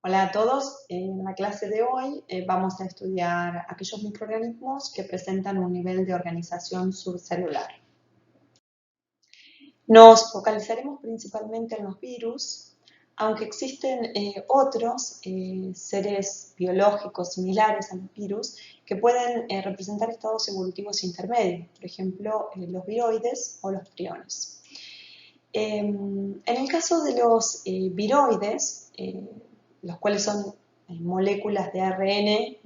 Hola a todos, en la clase de hoy vamos a estudiar aquellos microorganismos que presentan un nivel de organización subcelular. Nos focalizaremos principalmente en los virus, aunque existen otros seres biológicos similares a los virus que pueden representar estados evolutivos intermedios, por ejemplo los viroides o los priones. En el caso de los viroides, los cuales son moléculas de ARN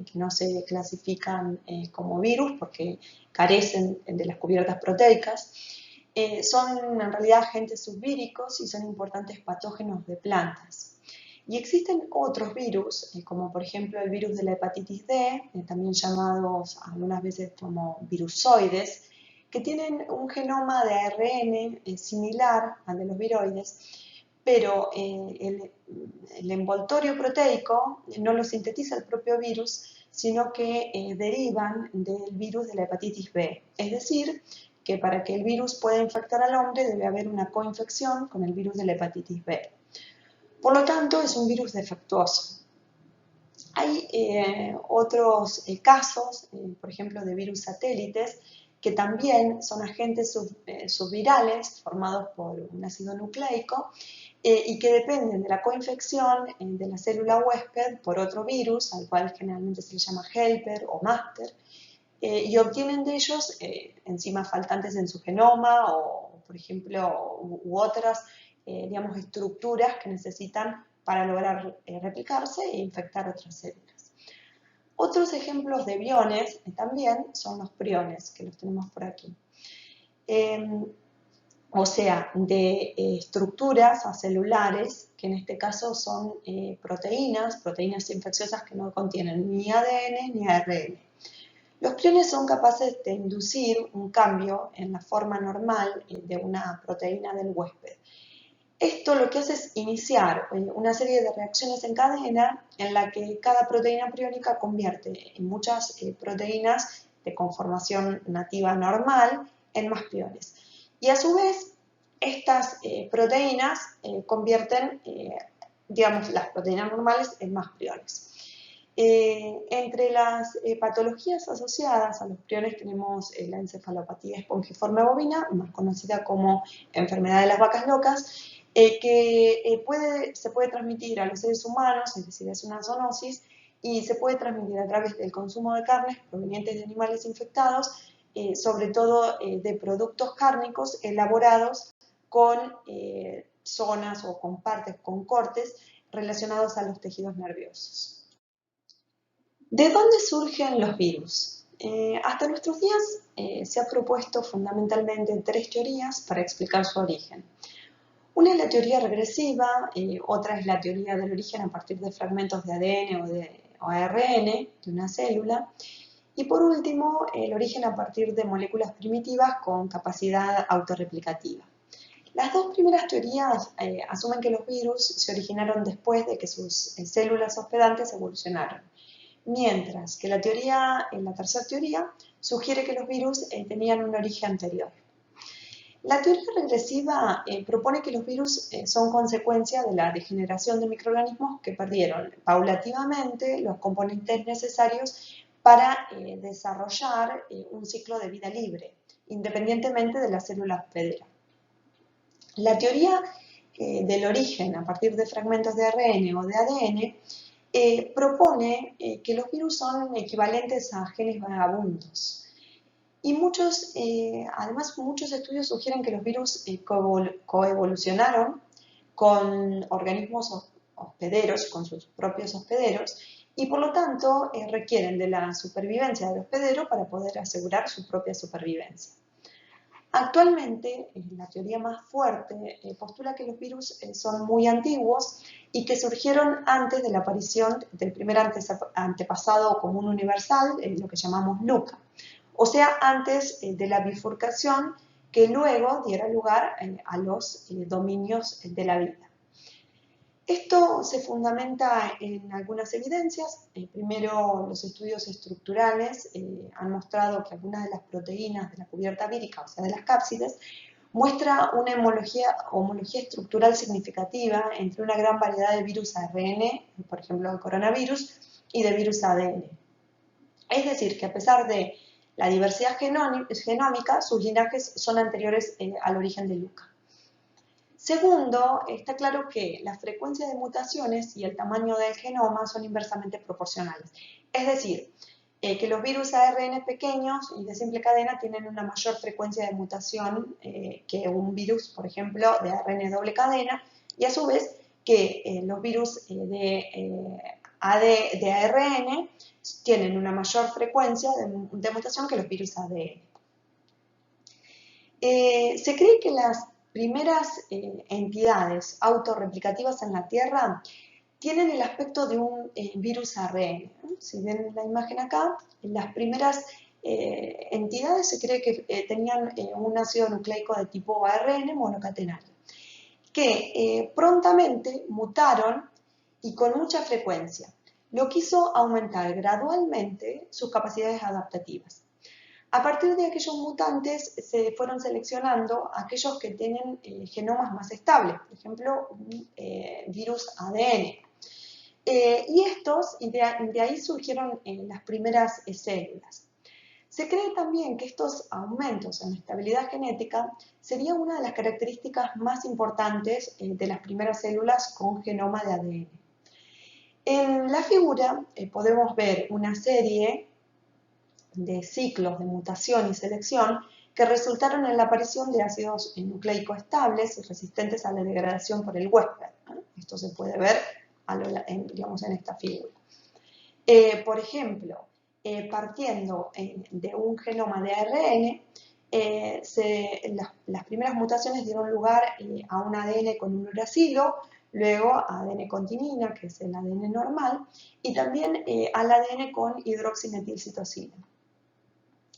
que no se clasifican como virus porque carecen de las cubiertas proteicas, son en realidad agentes subvíricos y son importantes patógenos de plantas. Y existen otros virus, como por ejemplo el virus de la hepatitis D, también llamados algunas veces como virusoides, que tienen un genoma de ARN similar al de los viroides, pero el envoltorio proteico no lo sintetiza el propio virus, sino que derivan del virus de la hepatitis B. Es decir, que para que el virus pueda infectar al hombre debe haber una coinfección con el virus de la hepatitis B. Por lo tanto, es un virus defectuoso. Hay otros casos, por ejemplo, de virus satélites, que también son agentes subvirales formados por un ácido nucleico y que dependen de la coinfección de la célula huésped por otro virus, al cual generalmente se le llama helper o máster, y obtienen de ellos enzimas faltantes en su genoma o, por ejemplo, u otras, digamos, estructuras que necesitan para lograr replicarse e infectar otras células. Otros ejemplos de biones también son los priones, que los tenemos por aquí. O sea, de estructuras acelulares, que en este caso son proteínas infecciosas que no contienen ni ADN ni ARN. Los priones son capaces de inducir un cambio en la forma normal de una proteína del huésped. Esto lo que hace es iniciar una serie de reacciones en cadena en la que cada proteína priónica convierte en muchas proteínas de conformación nativa normal en más priones. Y a su vez, estas proteínas convierten, digamos, las proteínas normales en más priones. Entre las patologías asociadas a los priones tenemos la encefalopatía espongiforme bovina, más conocida como enfermedad de las vacas locas, que se puede transmitir a los seres humanos, es decir, es una zoonosis, y se puede transmitir a través del consumo de carnes provenientes de animales infectados, sobre todo de productos cárnicos elaborados con zonas o con partes, con cortes relacionados a los tejidos nerviosos. ¿De dónde surgen los virus? Hasta nuestros días se ha propuesto fundamentalmente tres teorías para explicar su origen. Una es la teoría regresiva, otra es la teoría del origen a partir de fragmentos de ADN o ARN de una célula, y por último, el origen a partir de moléculas primitivas con capacidad autorreplicativa. Las dos primeras teorías asumen que los virus se originaron después de que sus células hospedantes evolucionaron, mientras que la tercera teoría sugiere que los virus tenían un origen anterior. La teoría regresiva propone que los virus son consecuencia de la degeneración de microorganismos que perdieron paulativamente los componentes necesarios para desarrollar un ciclo de vida libre, independientemente de la célula hospedera. La teoría del origen a partir de fragmentos de ARN o de ADN propone que los virus son equivalentes a genes vagabundos. Y además muchos estudios sugieren que los virus coevolucionaron con organismos hospederos, con sus propios hospederos, y por lo tanto requieren de la supervivencia del hospedero para poder asegurar su propia supervivencia. Actualmente, la teoría más fuerte postula que los virus son muy antiguos y que surgieron antes de la aparición del primer antepasado común universal, lo que llamamos LUCA, o sea, antes de la bifurcación que luego diera lugar a los dominios de la vida. Esto se fundamenta en algunas evidencias. Primero, los estudios estructurales han mostrado que algunas de las proteínas de la cubierta vírica, o sea, de las cápsides, muestra una homología estructural significativa entre una gran variedad de virus ARN, por ejemplo el coronavirus, y de virus ADN. Es decir, que a pesar de la diversidad genómica, sus linajes son anteriores al origen de Luca. Segundo, está claro que la frecuencia de mutaciones y el tamaño del genoma son inversamente proporcionales. Es decir, que los virus ARN pequeños y de simple cadena tienen una mayor frecuencia de mutación que un virus, por ejemplo, de ARN doble cadena, y a su vez que los virus de ARN tienen una mayor frecuencia de mutación que los virus ADN. Se cree que las primeras entidades autorreplicativas en la Tierra tienen el aspecto de un virus ARN. Si ven la imagen acá, las primeras entidades se cree que tenían un ácido nucleico de tipo ARN monocatenario, que prontamente mutaron y con mucha frecuencia, lo que hizo aumentar gradualmente sus capacidades adaptativas. A partir de aquellos mutantes se fueron seleccionando aquellos que tienen genomas más estables, por ejemplo, un virus ADN. Y de ahí surgieron las primeras células. Se cree también que estos aumentos en la estabilidad genética sería una de las características más importantes de las primeras células con genoma de ADN. En la figura podemos ver una serie de ciclos de mutación y selección que resultaron en la aparición de ácidos nucleicos estables y resistentes a la degradación por el huésped. Esto se puede ver digamos, en esta figura. Por ejemplo, partiendo de un genoma de ARN, las primeras mutaciones dieron lugar a un ADN con un uracilo, luego a ADN con timina, que es el ADN normal, y también al ADN con hidroximetilcitosina.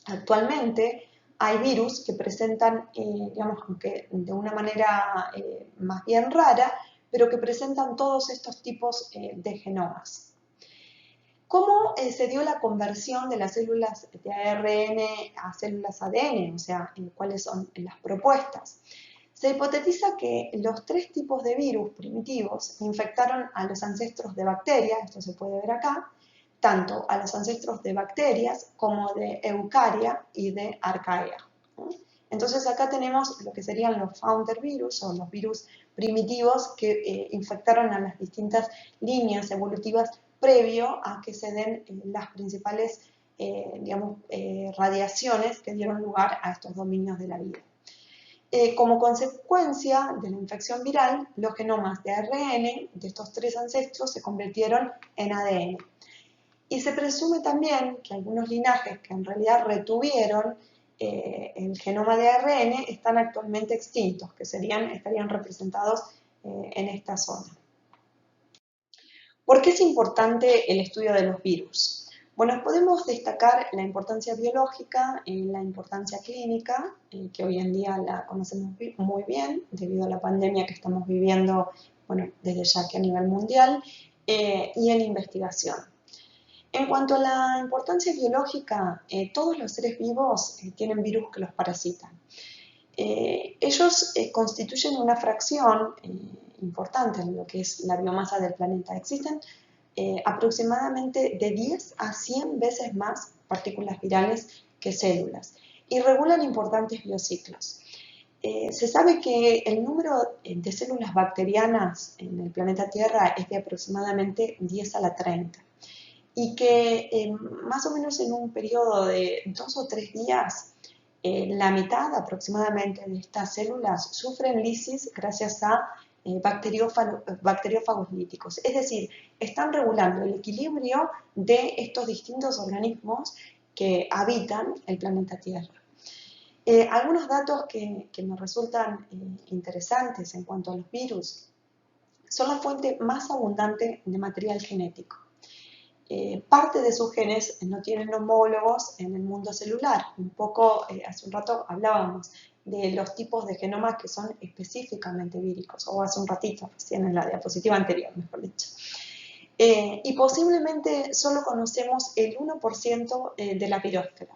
Actualmente hay virus que presentan, digamos, aunque de una manera más bien rara, pero que presentan todos estos tipos de genomas. ¿Cómo se dio la conversión de las células de ARN a células ADN? O sea, ¿cuáles son las propuestas? Se hipotetiza que los tres tipos de virus primitivos infectaron a los ancestros de bacterias, esto se puede ver acá, tanto a los ancestros de bacterias como de eucaria y de arcaea. Entonces acá tenemos lo que serían los founder virus o los virus primitivos que infectaron a las distintas líneas evolutivas previo a que se den las principales radiaciones que dieron lugar a estos dominios de la vida. Como consecuencia de la infección viral, los genomas de ARN de estos tres ancestros se convirtieron en ADN. Y se presume también que algunos linajes que en realidad retuvieron el genoma de ARN están actualmente extintos, que estarían representados en esta zona. ¿Por qué es importante el estudio de los virus? Bueno, podemos destacar la importancia biológica y la importancia clínica, que hoy en día la conocemos muy bien debido a la pandemia que estamos viviendo, bueno, desde ya que a nivel mundial, y en investigación. En cuanto a la importancia biológica, todos los seres vivos tienen virus que los parasitan. Ellos constituyen una fracción importante en lo que es la biomasa del planeta. Existen aproximadamente de 10 a 100 veces más partículas virales que células y regulan importantes biociclos. Se sabe que el número de células bacterianas en el planeta Tierra es de aproximadamente 10 a la 30 y que más o menos en un periodo de 2 o 3 días la mitad aproximadamente de estas células sufren lisis gracias a bacteriófagos líticos, es decir, están regulando el equilibrio de estos distintos organismos que habitan el planeta Tierra. Algunos datos que me resultan interesantes en cuanto a los virus son la fuente más abundante de material genético. Parte de sus genes no tienen homólogos en el mundo celular. Un poco, hace un rato hablábamos de los tipos de genomas que son específicamente víricos, o hace un ratito, recién en la diapositiva anterior, mejor dicho. Y posiblemente solo conocemos el 1% de la virósfera.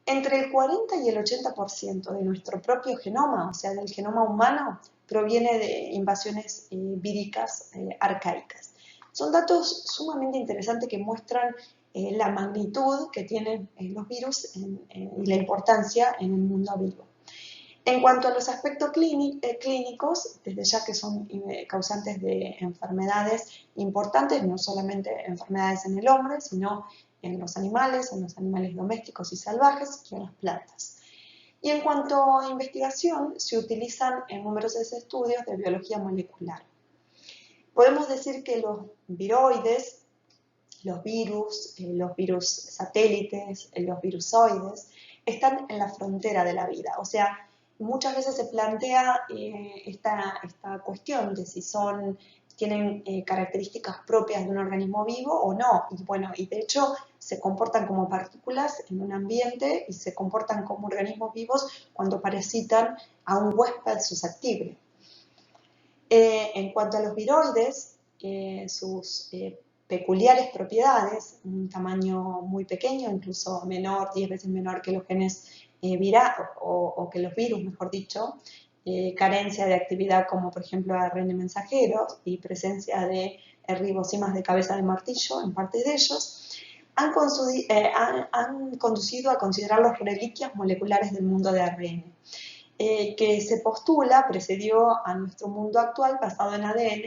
Entre el 40 y el 80% de nuestro propio genoma, o sea, del genoma humano, proviene de invasiones víricas arcaicas. Son datos sumamente interesantes que muestran la magnitud que tienen los virus y la importancia en el mundo vivo. En cuanto a los aspectos clínicos, desde ya que son causantes de enfermedades importantes, no solamente enfermedades en el hombre, sino en los animales domésticos y salvajes y en las plantas. Y en cuanto a investigación, se utilizan en numerosos estudios de biología molecular. Podemos decir que los viroides, los virus satélites, los virusoides, están en la frontera de la vida. O sea, muchas veces se plantea esta cuestión de si tienen características propias de un organismo vivo o no. Y bueno, y de hecho se comportan como partículas en un ambiente y se comportan como organismos vivos cuando parasitan a un huésped susceptible. En cuanto a los viroides, sus peculiares propiedades, un tamaño muy pequeño, incluso menor, 10 veces menor que los genes o que los virus, mejor dicho, carencia de actividad como por ejemplo ARN mensajeros y presencia de ribosimas de cabeza de martillo en parte de ellos, han conducido a considerarlos reliquias moleculares del mundo de ARN. Que se postula precedió a nuestro mundo actual basado en ADN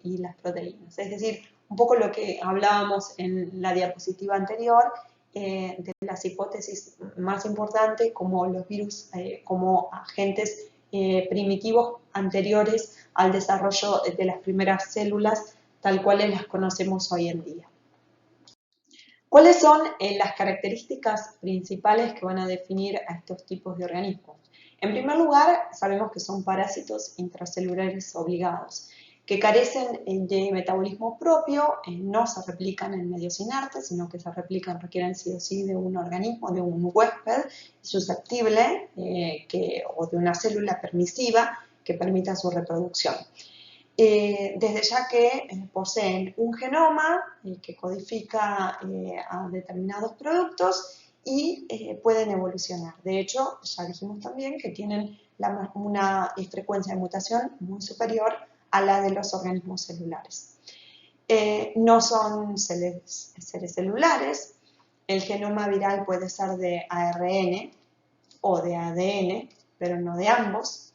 y las proteínas. Es decir, un poco lo que hablábamos en la diapositiva anterior, de las hipótesis más importantes como los virus, como agentes primitivos anteriores al desarrollo de las primeras células tal cuales las conocemos hoy en día. ¿Cuáles son las características principales que van a definir a estos tipos de organismos? En primer lugar, sabemos que son parásitos intracelulares obligados, que carecen de metabolismo propio, no se replican en medios inertes, sino que requieren sí o sí de un organismo, de un huésped susceptible o de una célula permisiva que permita su reproducción. Desde ya que poseen un genoma que codifica a determinados productos y pueden evolucionar. De hecho, ya dijimos también que tienen una frecuencia de mutación muy superior a la de los organismos celulares. No son seres celulares. El genoma viral puede ser de ARN o de ADN, pero no de ambos.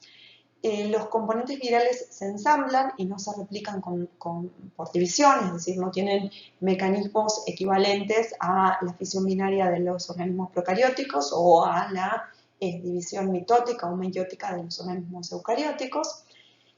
Los componentes virales se ensamblan y no se replican por división, es decir, no tienen mecanismos equivalentes a la fisión binaria de los organismos procarióticos o a la división mitótica o meiótica de los organismos eucarióticos.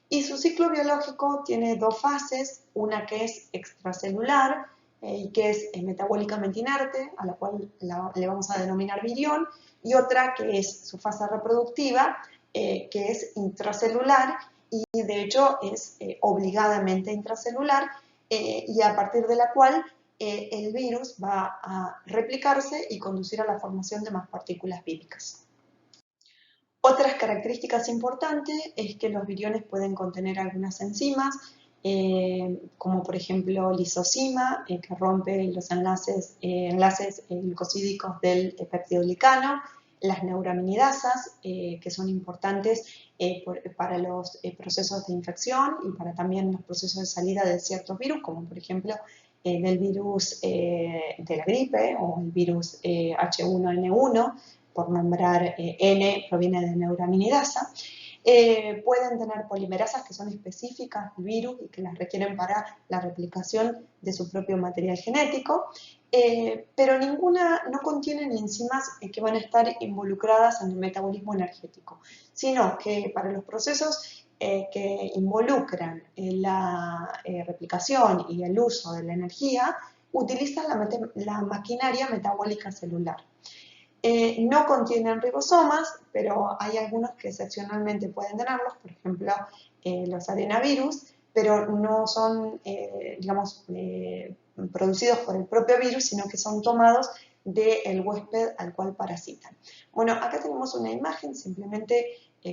Y su ciclo biológico tiene dos fases, una que es extracelular y que es metabólicamente inerte, a la cual le vamos a denominar virión, y otra que es su fase reproductiva, que es intracelular y de hecho es obligadamente intracelular y a partir de la cual el virus va a replicarse y conducir a la formación de más partículas víricas. Otras características importantes es que los viriones pueden contener algunas enzimas, como por ejemplo lisosima, que rompe los enlaces glucosídicos del peptidoglicano, las neuraminidasas, que son importantes para los procesos de infección y para también los procesos de salida de ciertos virus, como por ejemplo del virus de la gripe o el virus H1N1, por nombrar N, proviene de neuraminidasa. Pueden tener polimerasas que son específicas del virus y que las requieren para la replicación de su propio material genético, pero no contienen enzimas que van a estar involucradas en el metabolismo energético, sino que para los procesos que involucran la replicación y el uso de la energía, utilizan la maquinaria metabólica celular. No contienen ribosomas, pero hay algunos que excepcionalmente pueden tenerlos, por ejemplo, los adenavirus, pero no son, producidos por el propio virus, sino que son tomados del huésped al cual parasitan. Bueno, acá tenemos una imagen simplemente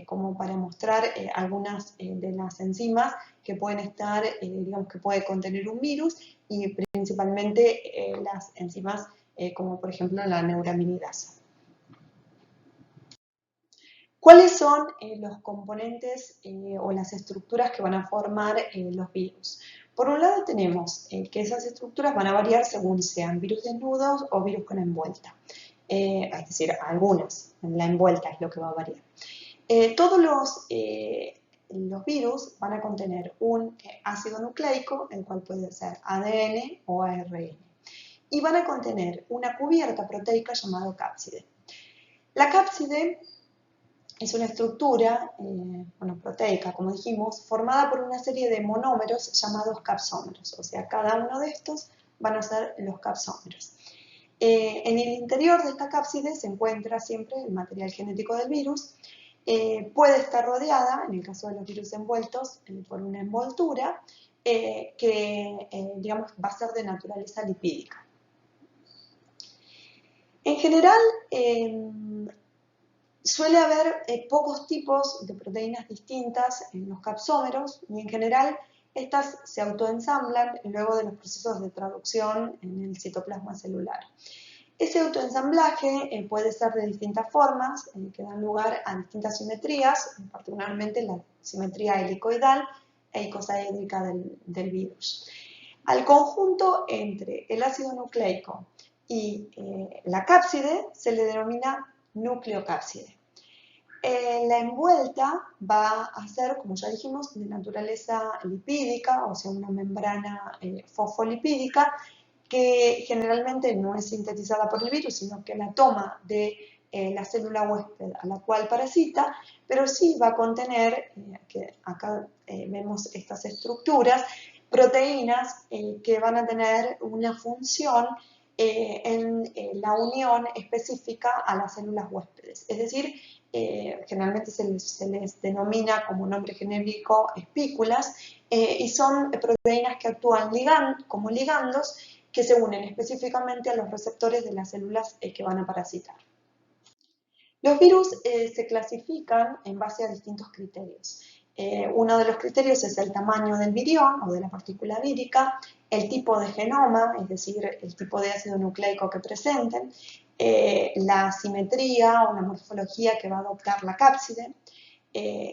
como para mostrar algunas de las enzimas que pueden estar, que puede contener un virus y principalmente las enzimas como por ejemplo la neuraminidasa. ¿Cuáles son los componentes o las estructuras que van a formar los virus? Por un lado tenemos que esas estructuras van a variar según sean virus desnudos o virus con envuelta. Es decir, algunas, la envuelta es lo que va a variar. Todos los virus van a contener un ácido nucleico, el cual puede ser ADN o ARN, y van a contener una cubierta proteica llamada cápside. La cápside es una estructura proteica, como dijimos, formada por una serie de monómeros llamados capsómeros, o sea, cada uno de estos van a ser los capsómeros. En el interior de esta cápside se encuentra siempre el material genético del virus. Puede estar rodeada, en el caso de los virus envueltos, por una envoltura que, digamos, va a ser de naturaleza lipídica. En general, suele haber pocos tipos de proteínas distintas en los capsómeros y en general estas se autoensamblan luego de los procesos de traducción en el citoplasma celular. Ese autoensamblaje puede ser de distintas formas que dan lugar a distintas simetrías, particularmente la simetría helicoidal e icosaédrica del virus. Al conjunto entre el ácido nucleico y la cápside se le denomina nucleocápside. La envuelta va a ser, como ya dijimos, de naturaleza lipídica, o sea, una membrana fosfolipídica, que generalmente no es sintetizada por el virus, sino que la toma de la célula huésped a la cual parasita, pero sí va a contener, que acá vemos estas estructuras, proteínas que van a tener una función en la unión específica a las células huéspedes. Es decir, generalmente se les denomina como nombre genérico espículas y son proteínas que actúan como ligandos que se unen específicamente a los receptores de las células que van a parasitar. Los virus se clasifican en base a distintos criterios. Uno de los criterios es el tamaño del virión o de la partícula vírica, el tipo de genoma, es decir, el tipo de ácido nucleico que presenten, la simetría o la morfología que va a adoptar la cápside,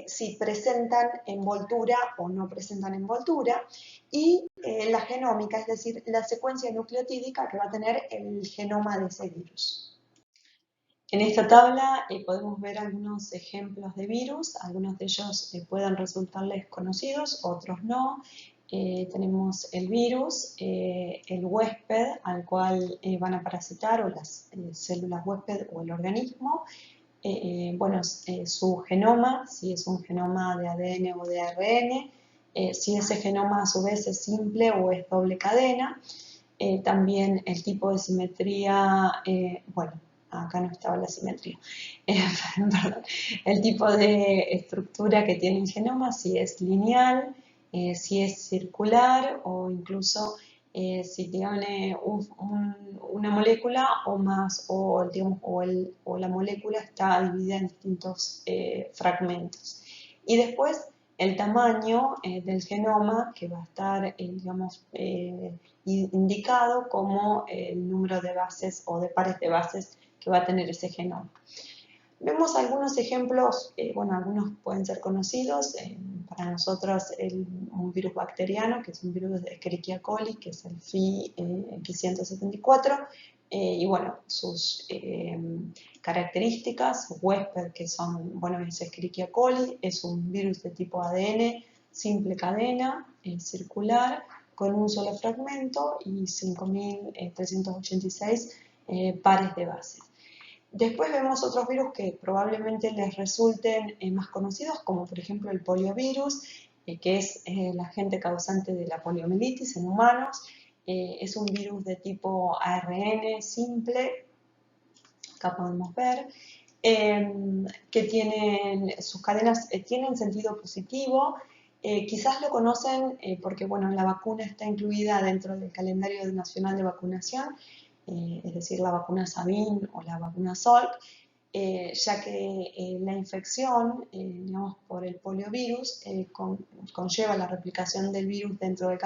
si presentan envoltura o no presentan envoltura, y la genómica, es decir, la secuencia nucleotídica que va a tener el genoma de ese virus. En esta tabla podemos ver algunos ejemplos de virus, algunos de ellos pueden resultarles conocidos, otros no. Tenemos el virus, el huésped al cual van a parasitar, o las células huésped o el organismo. Su genoma, si es un genoma de ADN o de ARN, si ese genoma a su vez es simple o es doble cadena. También el tipo de simetría, acá no estaba la simetría, perdón, el tipo de estructura que tiene el genoma, si es lineal, si es circular o incluso si tiene una molécula o más, o la molécula está dividida en distintos fragmentos. Y después el tamaño del genoma, que va a estar, indicado como el número de bases o de pares de bases que va a tener ese genoma. Vemos algunos ejemplos, algunos pueden ser conocidos, para nosotros un virus bacteriano, que es un virus de Escherichia coli, que es el X174, y sus características, huésped, que son, es Escherichia coli, es un virus de tipo ADN, simple cadena, circular, con un solo fragmento y 5.386 pares de bases. Después vemos otros virus que probablemente les resulten más conocidos, como por ejemplo el poliovirus, que es el agente causante de la poliomielitis en humanos. Es un virus de tipo ARN simple, acá podemos ver, que sus cadenas tienen sentido positivo. Quizás lo conocen porque la vacuna está incluida dentro del calendario nacional de vacunación, es decir, la vacuna Sabin o la vacuna Salk. ya que la infección, digamos, por el poliovirus conlleva la replicación del virus dentro del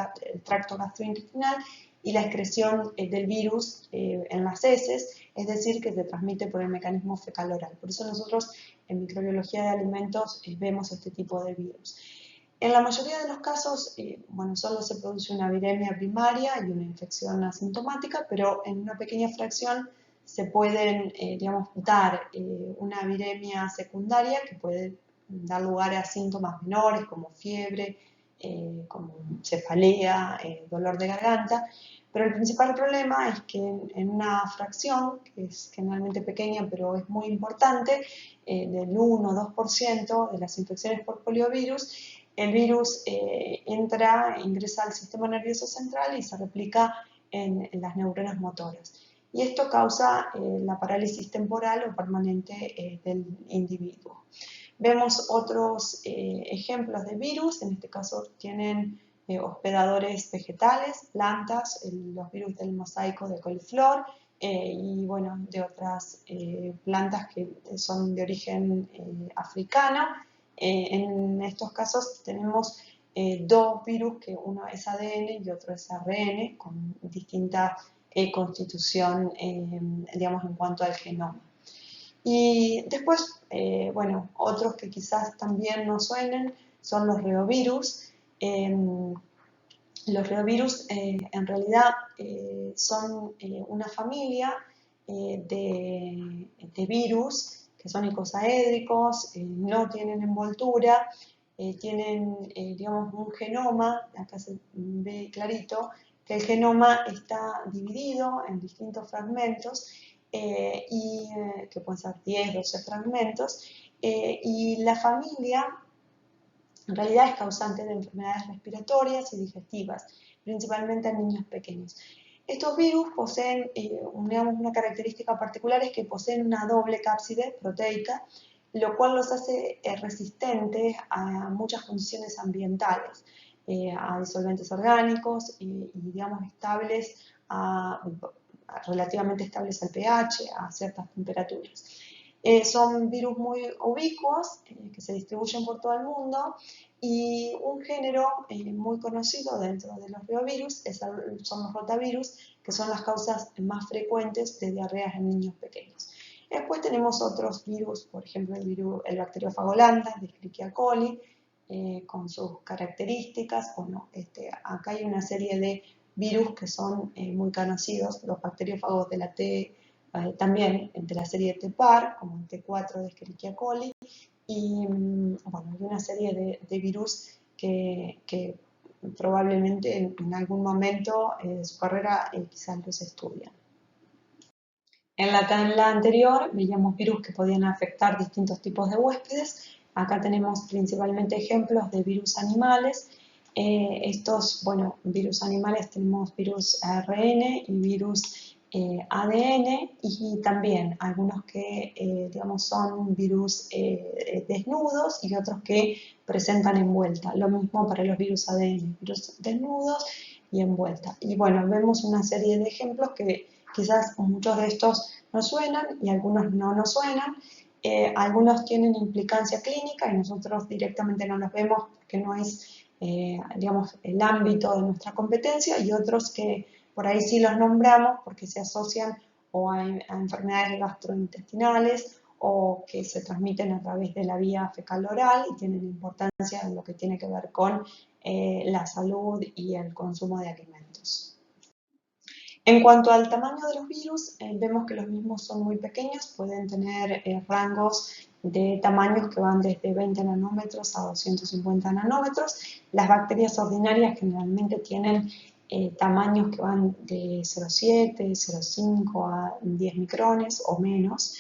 tracto gastrointestinal y la excreción del virus en las heces, es decir, que se transmite por el mecanismo fecal-oral. Por eso nosotros en microbiología de alimentos vemos este tipo de virus. En la mayoría de los casos, bueno, solo se produce una viremia primaria y una infección asintomática, pero en una pequeña fracción se pueden, digamos, dar una viremia secundaria que puede dar lugar a síntomas menores como fiebre, como cefalea, dolor de garganta, pero el principal problema es que en una fracción, que es generalmente pequeña pero es muy importante, del 1 o 2% de las infecciones por poliovirus, el virus ingresa al sistema nervioso central y se replica en las neuronas motoras. Y esto causa la parálisis temporal o permanente del individuo. Vemos otros ejemplos de virus, en este caso tienen hospedadores vegetales, plantas, los virus del mosaico de coliflor y bueno, de otras plantas que son de origen africano. En estos casos tenemos dos virus, que uno es ADN y otro es ARN, con distinta constitución, digamos, en cuanto al genoma. Y después, bueno, otros que quizás también nos suenen son los reovirus. Los reovirus en realidad son una familia de virus que son icosaédricos, no tienen envoltura, tienen, digamos, un genoma, acá se ve clarito, que el genoma está dividido en distintos fragmentos, que pueden ser 10, 12 fragmentos, y la familia en realidad es causante de enfermedades respiratorias y digestivas, principalmente en niños pequeños. Estos virus poseen, digamos, una característica particular es que poseen una doble cápside proteica, lo cual los hace resistentes a muchas condiciones ambientales, a disolventes orgánicos y digamos, estables relativamente estables al pH, a ciertas temperaturas. Son virus muy ubicuos que se distribuyen por todo el mundo y un género muy conocido dentro de los reovirus son los rotavirus, que son las causas más frecuentes de diarreas en niños pequeños. Después tenemos otros virus, por ejemplo el bacteriófago lambda de Escherichia coli, con sus características. Bueno, acá hay una serie de virus que son muy conocidos, los bacteriófagos de la T, también de la serie T-par, como el T4 de Escherichia coli, y bueno, hay una serie de virus que probablemente en algún momento de su carrera quizás los estudian. En la tabla anterior veíamos virus que podían afectar distintos tipos de huéspedes. Acá tenemos principalmente ejemplos de virus animales. Estos, bueno, virus animales tenemos virus ARN y virus ADN y también algunos que, digamos, son virus desnudos y otros que presentan envuelta. Lo mismo para los virus ADN, virus desnudos y envuelta. Y bueno, vemos una serie de ejemplos que quizás muchos de estos nos suenan y algunos no nos suenan. Algunos tienen implicancia clínica y nosotros directamente no los vemos porque no es, digamos, el ámbito de nuestra competencia, y otros que por ahí sí los nombramos porque se asocian o a enfermedades gastrointestinales o que se transmiten a través de la vía fecal-oral y tienen importancia en lo que tiene que ver con la salud y el consumo de alimentos. En cuanto al tamaño de los virus, vemos que los mismos son muy pequeños, pueden tener rangos de tamaños que van desde 20 nanómetros a 250 nanómetros. Las bacterias ordinarias generalmente tienen tamaños que van de 0,7, 0,5 a 10 micrones o menos,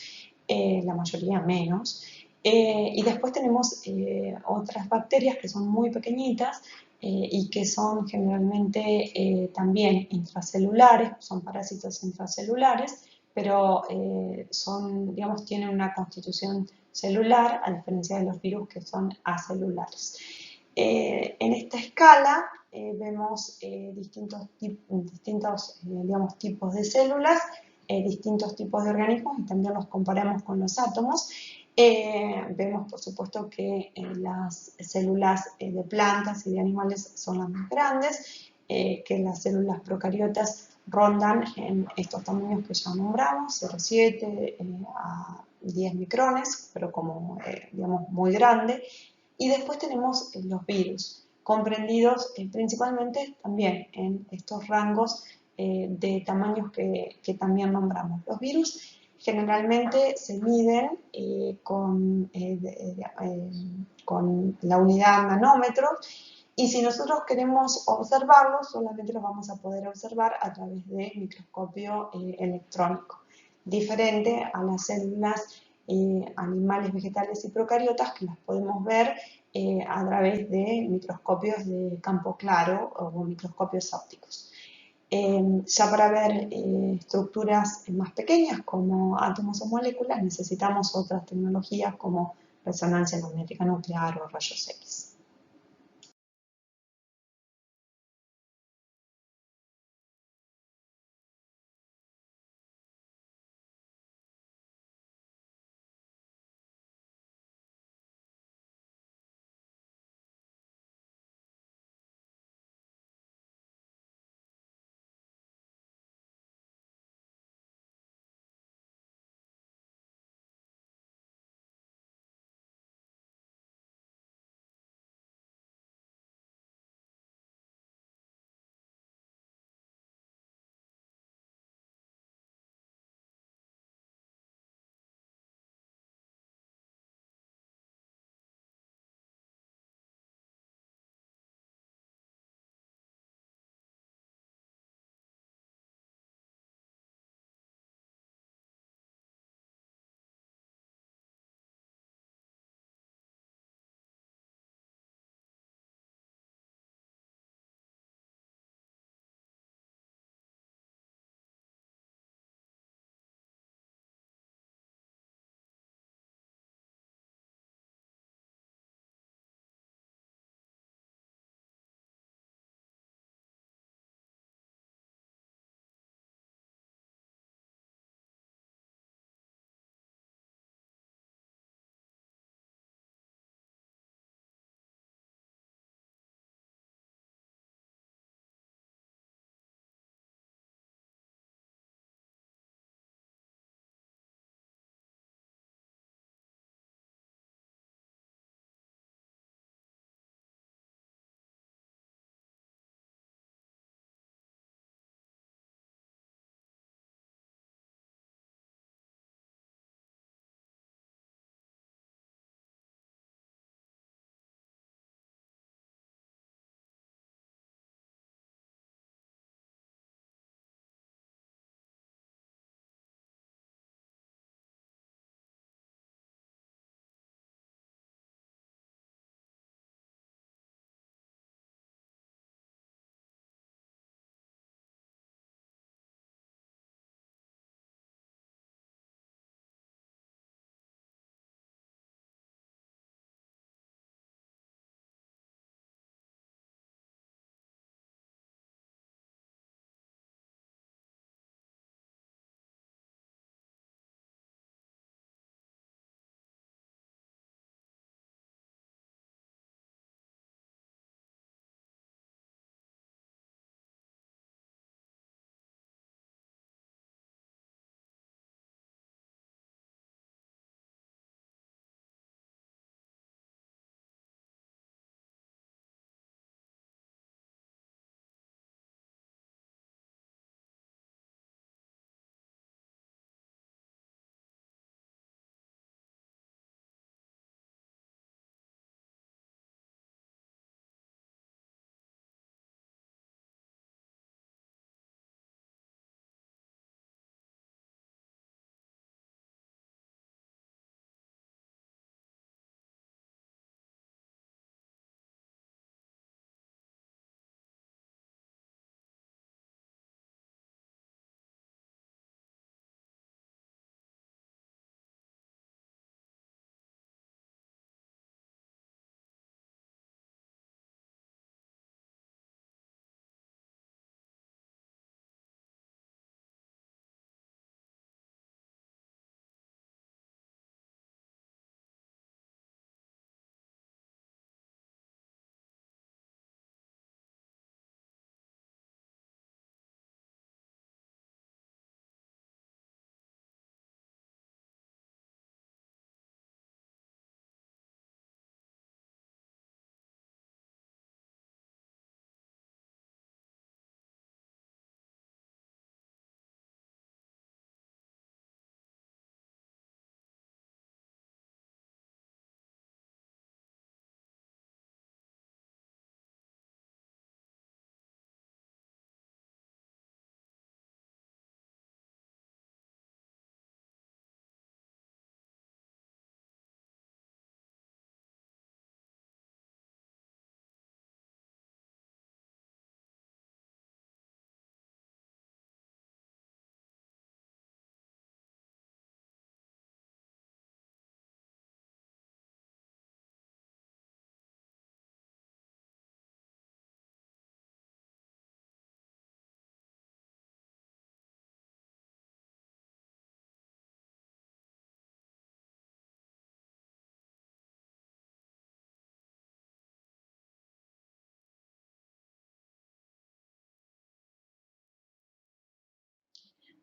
la mayoría menos. Y después tenemos otras bacterias que son muy pequeñitas, y que son generalmente también intracelulares, son parásitos intracelulares, pero digamos, tienen una constitución celular, a diferencia de los virus que son acelulares. En esta escala vemos distintos digamos, tipos de células distintos tipos de organismos y también los comparamos con los átomos, vemos por supuesto que las células de plantas y de animales son las más grandes, que las células procariotas rondan en estos tamaños que ya nombramos, 0,7 a 10 micrones, pero como digamos muy grande. Y después tenemos los virus, comprendidos principalmente también en estos rangos de tamaños que también nombramos. Los virus generalmente se miden con la unidad nanómetros, y si nosotros queremos observarlos, solamente los vamos a poder observar a través de microscopio electrónico, diferente a las células animales, vegetales y procariotas, que las podemos ver a través de microscopios de campo claro o microscopios ópticos. Ya para ver estructuras más pequeñas como átomos o moléculas necesitamos otras tecnologías como resonancia magnética nuclear o rayos X.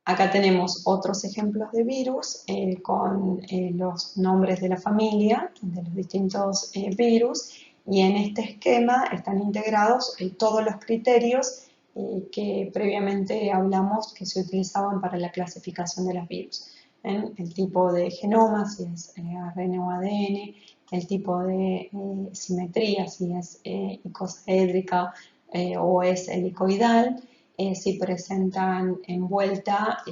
Acá tenemos otros ejemplos de virus con los nombres de la familia de los distintos virus, y en este esquema están integrados todos los criterios que previamente hablamos que se utilizaban para la clasificación de los virus. El tipo de genoma, si es ARN o ADN, el tipo de simetría, si es icosaédrica o es helicoidal, si presentan envuelta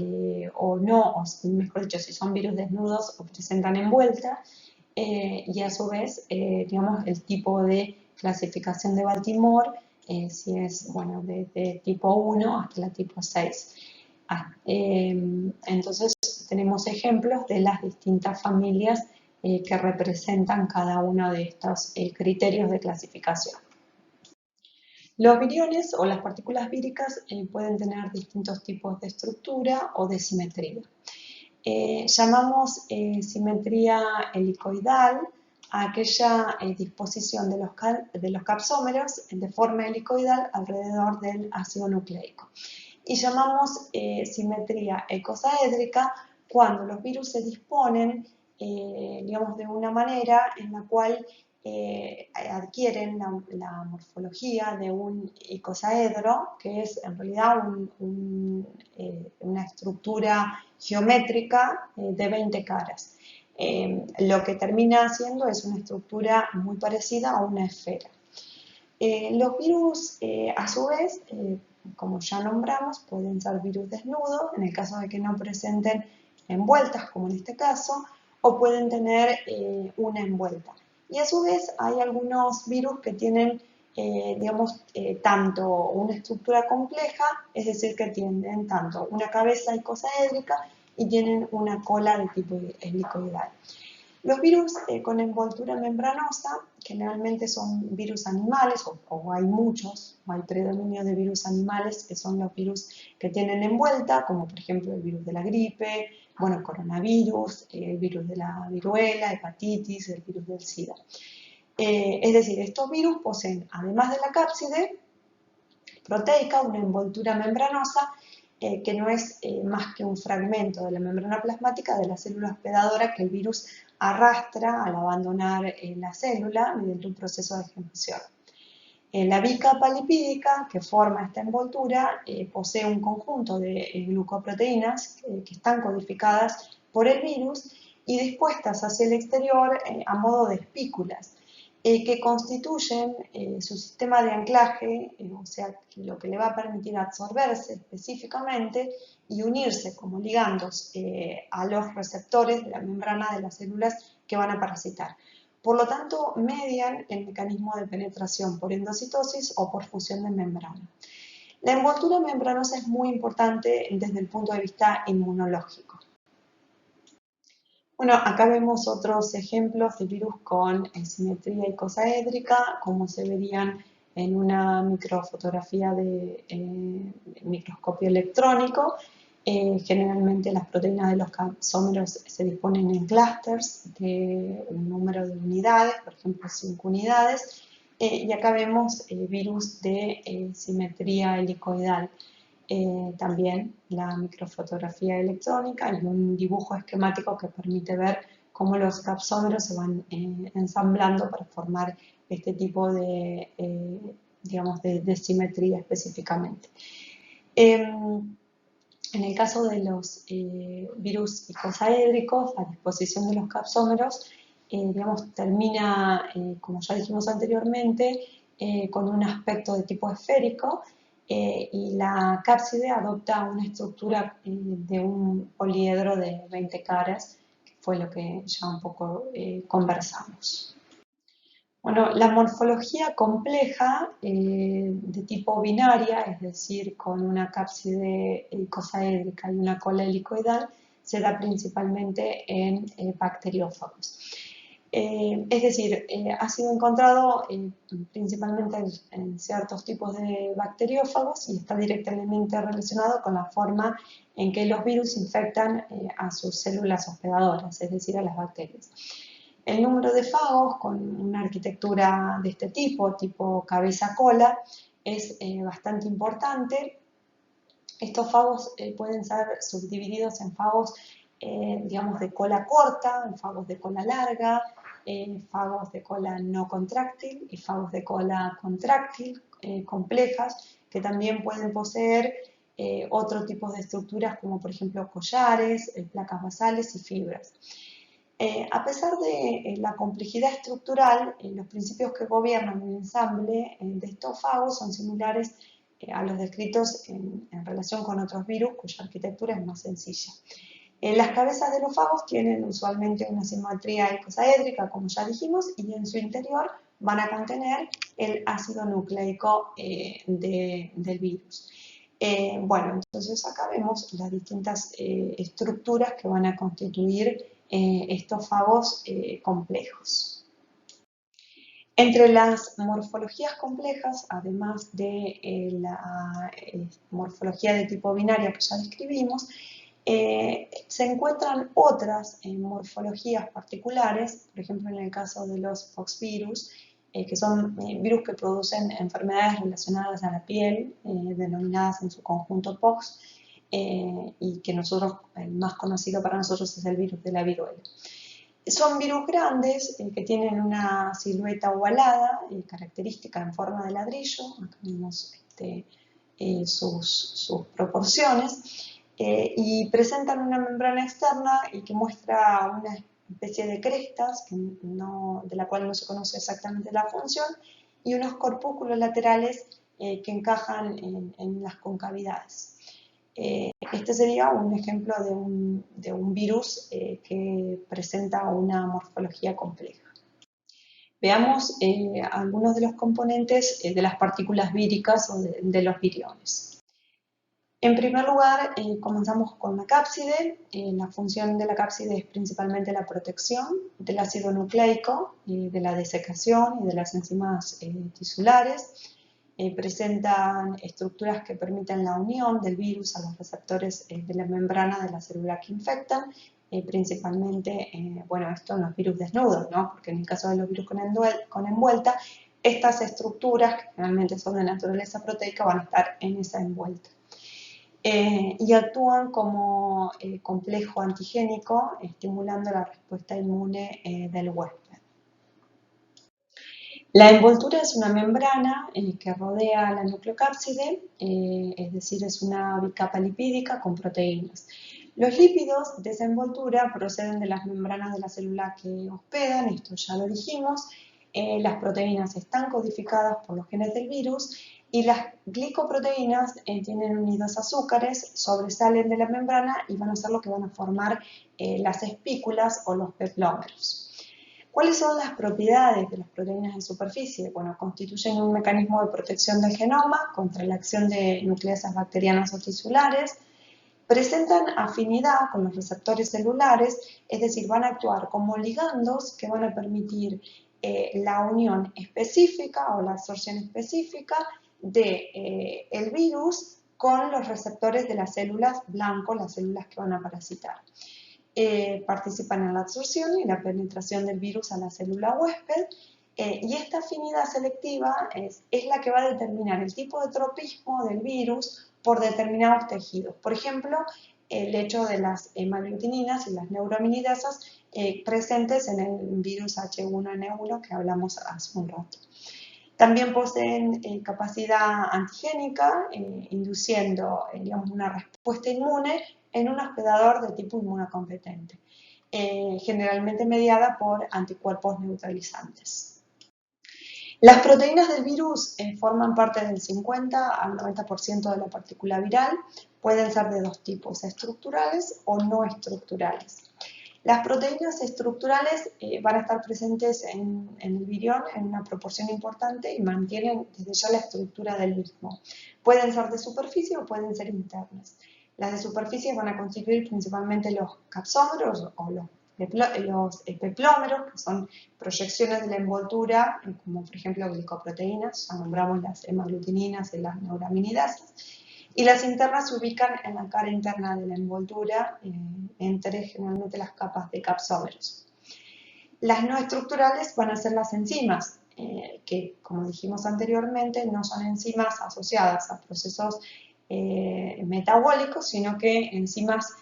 o no, o mejor dicho, si son virus desnudos o presentan envuelta, y a su vez, digamos, el tipo de clasificación de Baltimore, si es, bueno, de tipo 1 hasta la tipo 6. Entonces, tenemos ejemplos de las distintas familias que representan cada uno de estos criterios de clasificación. Los viriones o las partículas víricas pueden tener distintos tipos de estructura o de simetría. Llamamos simetría helicoidal a aquella disposición de los capsómeros de forma helicoidal alrededor del ácido nucleico. Y llamamos simetría ecosaédrica cuando los virus se disponen, digamos, de una manera en la cual adquieren la morfología de un icosaedro, que es en realidad una estructura geométrica de 20 caras. Lo que termina haciendo es una estructura muy parecida a una esfera. Los virus, a su vez, como ya nombramos, pueden ser virus desnudos, en el caso de que no presenten envueltas, como en este caso, o pueden tener una envuelta. Y a su vez hay algunos virus que tienen, digamos, tanto una estructura compleja, es decir, que tienen tanto una cabeza icosaédrica y tienen una cola de tipo helicoidal. Los virus con envoltura membranosa generalmente son virus animales, o hay muchos, o hay predominio de virus animales, que son los virus que tienen envuelta, como por ejemplo el virus de la gripe, bueno, coronavirus, el virus de la viruela, hepatitis, el virus del SIDA. Es decir, estos virus poseen, además de la cápside proteica, una envoltura membranosa que no es más que un fragmento de la membrana plasmática de la célula hospedadora que el virus arrastra al abandonar la célula mediante un proceso de generación. La bicapa lipídica que forma esta envoltura posee un conjunto de glucoproteínas que están codificadas por el virus y dispuestas hacia el exterior a modo de espículas, que constituyen su sistema de anclaje, o sea, lo que le va a permitir absorberse específicamente y unirse como ligandos a los receptores de la membrana de las células que van a parasitar. Por lo tanto, median el mecanismo de penetración por endocitosis o por fusión de membrana. La envoltura membranosa es muy importante desde el punto de vista inmunológico. Bueno, acá vemos otros ejemplos de virus con simetría icosaédrica, como se verían en una microfotografía de microscopio electrónico. Generalmente las proteínas de los capsómeros se disponen en clústeres de un número de unidades, por ejemplo 5 unidades, y acá vemos virus de simetría helicoidal. También la microfotografía electrónica y un dibujo esquemático que permite ver cómo los capsómeros se van ensamblando para formar este tipo de, digamos, de simetría específicamente. En el caso de los virus icosaédricos, la disposición de los capsómeros, digamos, termina, como ya dijimos anteriormente, con un aspecto de tipo esférico, y la cápside adopta una estructura de un poliedro de 20 caras, que fue lo que ya un poco conversamos. Bueno, la morfología compleja de tipo binaria, es decir, con una cápside icosaédrica y una cola helicoidal, se da principalmente en bacteriófagos. Es decir, ha sido encontrado principalmente en ciertos tipos de bacteriófagos y está directamente relacionado con la forma en que los virus infectan a sus células hospedadoras, es decir, a las bacterias. El número de fagos con una arquitectura de este tipo cabeza-cola, es bastante importante Estos fagos pueden ser subdivididos en fagos, digamos, de cola corta, en fagos de cola larga, fagos de cola no contráctil y fagos de cola contráctil complejas, que también pueden poseer otro tipo de estructuras como por ejemplo collares, placas basales y fibras. A pesar de la complejidad estructural, los principios que gobiernan el ensamble de estos fagos son similares a los descritos en relación con otros virus cuya arquitectura es más sencilla. Las cabezas de los fagos tienen usualmente una simetría icosaédrica, como ya dijimos, y en su interior van a contener el ácido nucleico del virus. Bueno, entonces acá vemos las distintas estructuras que van a constituir estos fagos complejos. Entre las morfologías complejas, además de la morfología de tipo binaria que ya describimos, se encuentran otras morfologías particulares, por ejemplo en el caso de los poxvirus, que son virus que producen enfermedades relacionadas a la piel, denominadas en su conjunto POX, y que nosotros, el más conocido para nosotros es el virus de la viruela. Son virus grandes que tienen una silueta ovalada, característica en forma de ladrillo. Acá vemos sus proporciones. Y presentan una membrana externa y que muestra una especie de crestas de la cual no se conoce exactamente la función, y unos corpúsculos laterales que encajan en las concavidades. Este sería un ejemplo de un virus que presenta una morfología compleja. Veamos algunos de los componentes de las partículas víricas o de los viriones. En primer lugar, comenzamos con la cápside. La función de la cápside es principalmente la protección del ácido nucleico, de la desecación y de las enzimas tisulares. Presentan estructuras que permiten la unión del virus a los receptores de la membrana de la célula que infectan, principalmente, bueno, esto en los virus desnudos, ¿no? Porque en el caso de los virus con envuelta, estas estructuras, que generalmente son de naturaleza proteica, van a estar en esa envuelta. Y actúan como complejo antigénico, estimulando la respuesta inmune del huésped. La envoltura es una membrana que rodea la nucleocápside, es decir, es una bicapa lipídica con proteínas. Los lípidos de esa envoltura proceden de las membranas de la célula que hospedan, esto ya lo dijimos. Las proteínas están codificadas por los genes del virus y las glicoproteínas tienen unidos azúcares, sobresalen de la membrana y van a ser lo que van a formar las espículas o los peplómeros. ¿Cuáles son las propiedades de las proteínas de superficie? Bueno, constituyen un mecanismo de protección del genoma contra la acción de nucleasas bacterianas o tisulares, presentan afinidad con los receptores celulares, es decir, van a actuar como ligandos que van a permitir la unión específica o la absorción específica del virus con los receptores de las células blanco, las células que van a parasitar. Participan en la absorción y la penetración del virus a la célula huésped, y esta afinidad selectiva es la que va a determinar el tipo de tropismo del virus por determinados tejidos. Por ejemplo, el hecho de las hemaglutininas y las neuraminidasas presentes en el virus H1N1 que hablamos hace un rato. También poseen capacidad antigénica, induciendo digamos, una respuesta inmune en un hospedador de tipo inmunocompetente, generalmente mediada por anticuerpos neutralizantes. Las proteínas del virus forman parte del 50 al 90% de la partícula viral, pueden ser de dos tipos, estructurales o no estructurales. Las proteínas estructurales van a estar presentes en el virión en una proporción importante y mantienen desde ya la estructura del mismo. Pueden ser de superficie o pueden ser internas. Las de superficie van a constituir principalmente los capsómeros o los peplómeros, que son proyecciones de la envoltura, como por ejemplo glicoproteínas, ya nombramos las hemaglutininas y las neuraminidasas. Y las internas se ubican en la cara interna de la envoltura, entre generalmente las capas de capsómeros. Las no estructurales van a ser las enzimas, que como dijimos anteriormente, no son enzimas asociadas a procesos metabólicos, sino que enzimas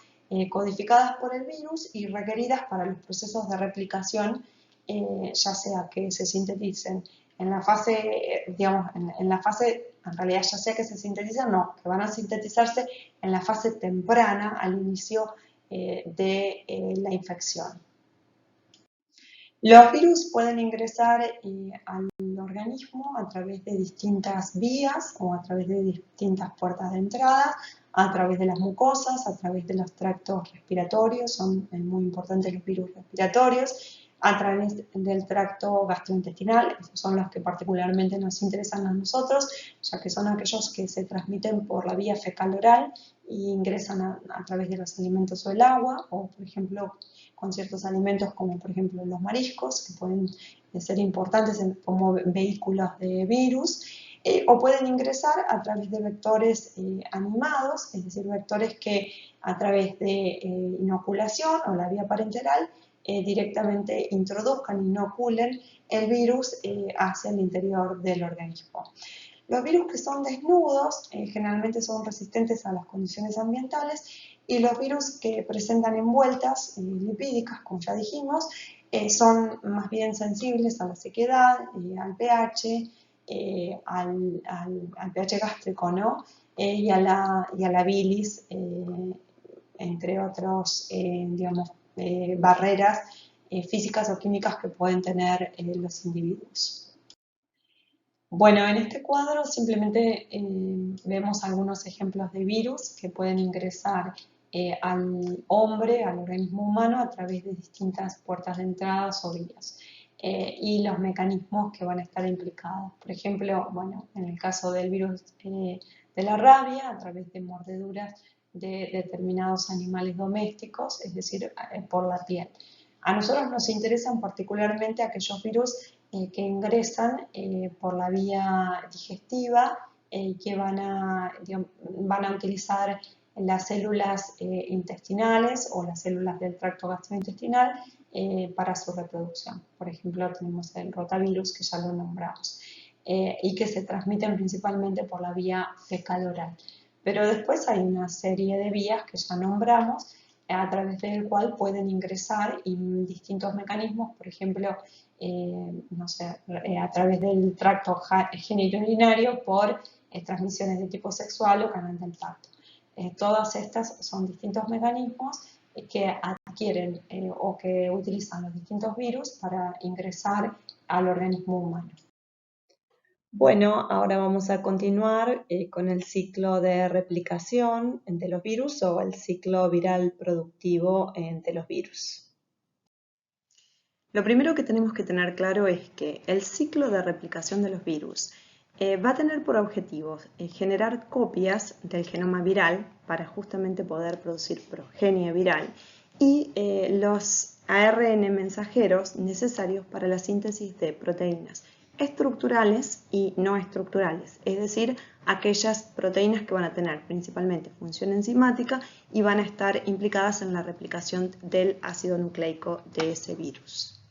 codificadas por el virus y requeridas para los procesos de replicación, ya sea que se sinteticen en la fase, digamos, en la fase, en realidad ya sea que se sintetizan, no, que van a sintetizarse en la fase temprana, al inicio de la infección. Los virus pueden ingresar al organismo a través de distintas vías o a través de distintas puertas de entrada, a través de las mucosas, a través de los tractos respiratorios, son muy importantes los virus respiratorios, a través del tracto gastrointestinal, esos son los que particularmente nos interesan a nosotros, ya que son aquellos que se transmiten por la vía fecal-oral e ingresan a través de los alimentos o el agua, o por ejemplo con ciertos alimentos como por ejemplo los mariscos, que pueden ser importantes como vehículos de virus, o pueden ingresar a través de vectores animados, es decir, vectores que a través de inoculación o la vía parenteral directamente introduzcan, inoculen el virus hacia el interior del organismo. Los virus que son desnudos generalmente son resistentes a las condiciones ambientales, y los virus que presentan envueltas lipídicas, como ya dijimos, son más bien sensibles a la sequedad, al pH, al pH gástrico, ¿no? Y a la bilis, entre otros, digamos, barreras físicas o químicas que pueden tener los individuos. Bueno, en este cuadro simplemente vemos algunos ejemplos de virus que pueden ingresar al hombre, al organismo humano, a través de distintas puertas de entradas o vías. Y los mecanismos que van a estar implicados. Por ejemplo, bueno, en el caso del virus de la rabia, a través de mordeduras de determinados animales domésticos, es decir, por la piel. A nosotros nos interesan particularmente aquellos virus que ingresan por la vía digestiva y que van a utilizar las células intestinales o las células del tracto gastrointestinal para su reproducción. Por ejemplo, tenemos el rotavirus, que ya lo nombramos, y que se transmiten principalmente por la vía fecal-oral. Pero después hay una serie de vías que ya nombramos, a través del cual pueden ingresar distintos mecanismos, por ejemplo, no sé, a través del tracto genitourinario por transmisiones de tipo sexual o canal del parto. Todas estas son distintos mecanismos que adquieren o que utilizan los distintos virus para ingresar al organismo humano. Bueno, ahora vamos a continuar con el ciclo de replicación de los virus o el ciclo viral productivo de los virus. Lo primero que tenemos que tener claro es que el ciclo de replicación de los virus va a tener por objetivo generar copias del genoma viral para justamente poder producir progenie viral y los ARN mensajeros necesarios para la síntesis de proteínas estructurales y no estructurales, es decir, aquellas proteínas que van a tener principalmente función enzimática y van a estar implicadas en la replicación del ácido nucleico de ese virus.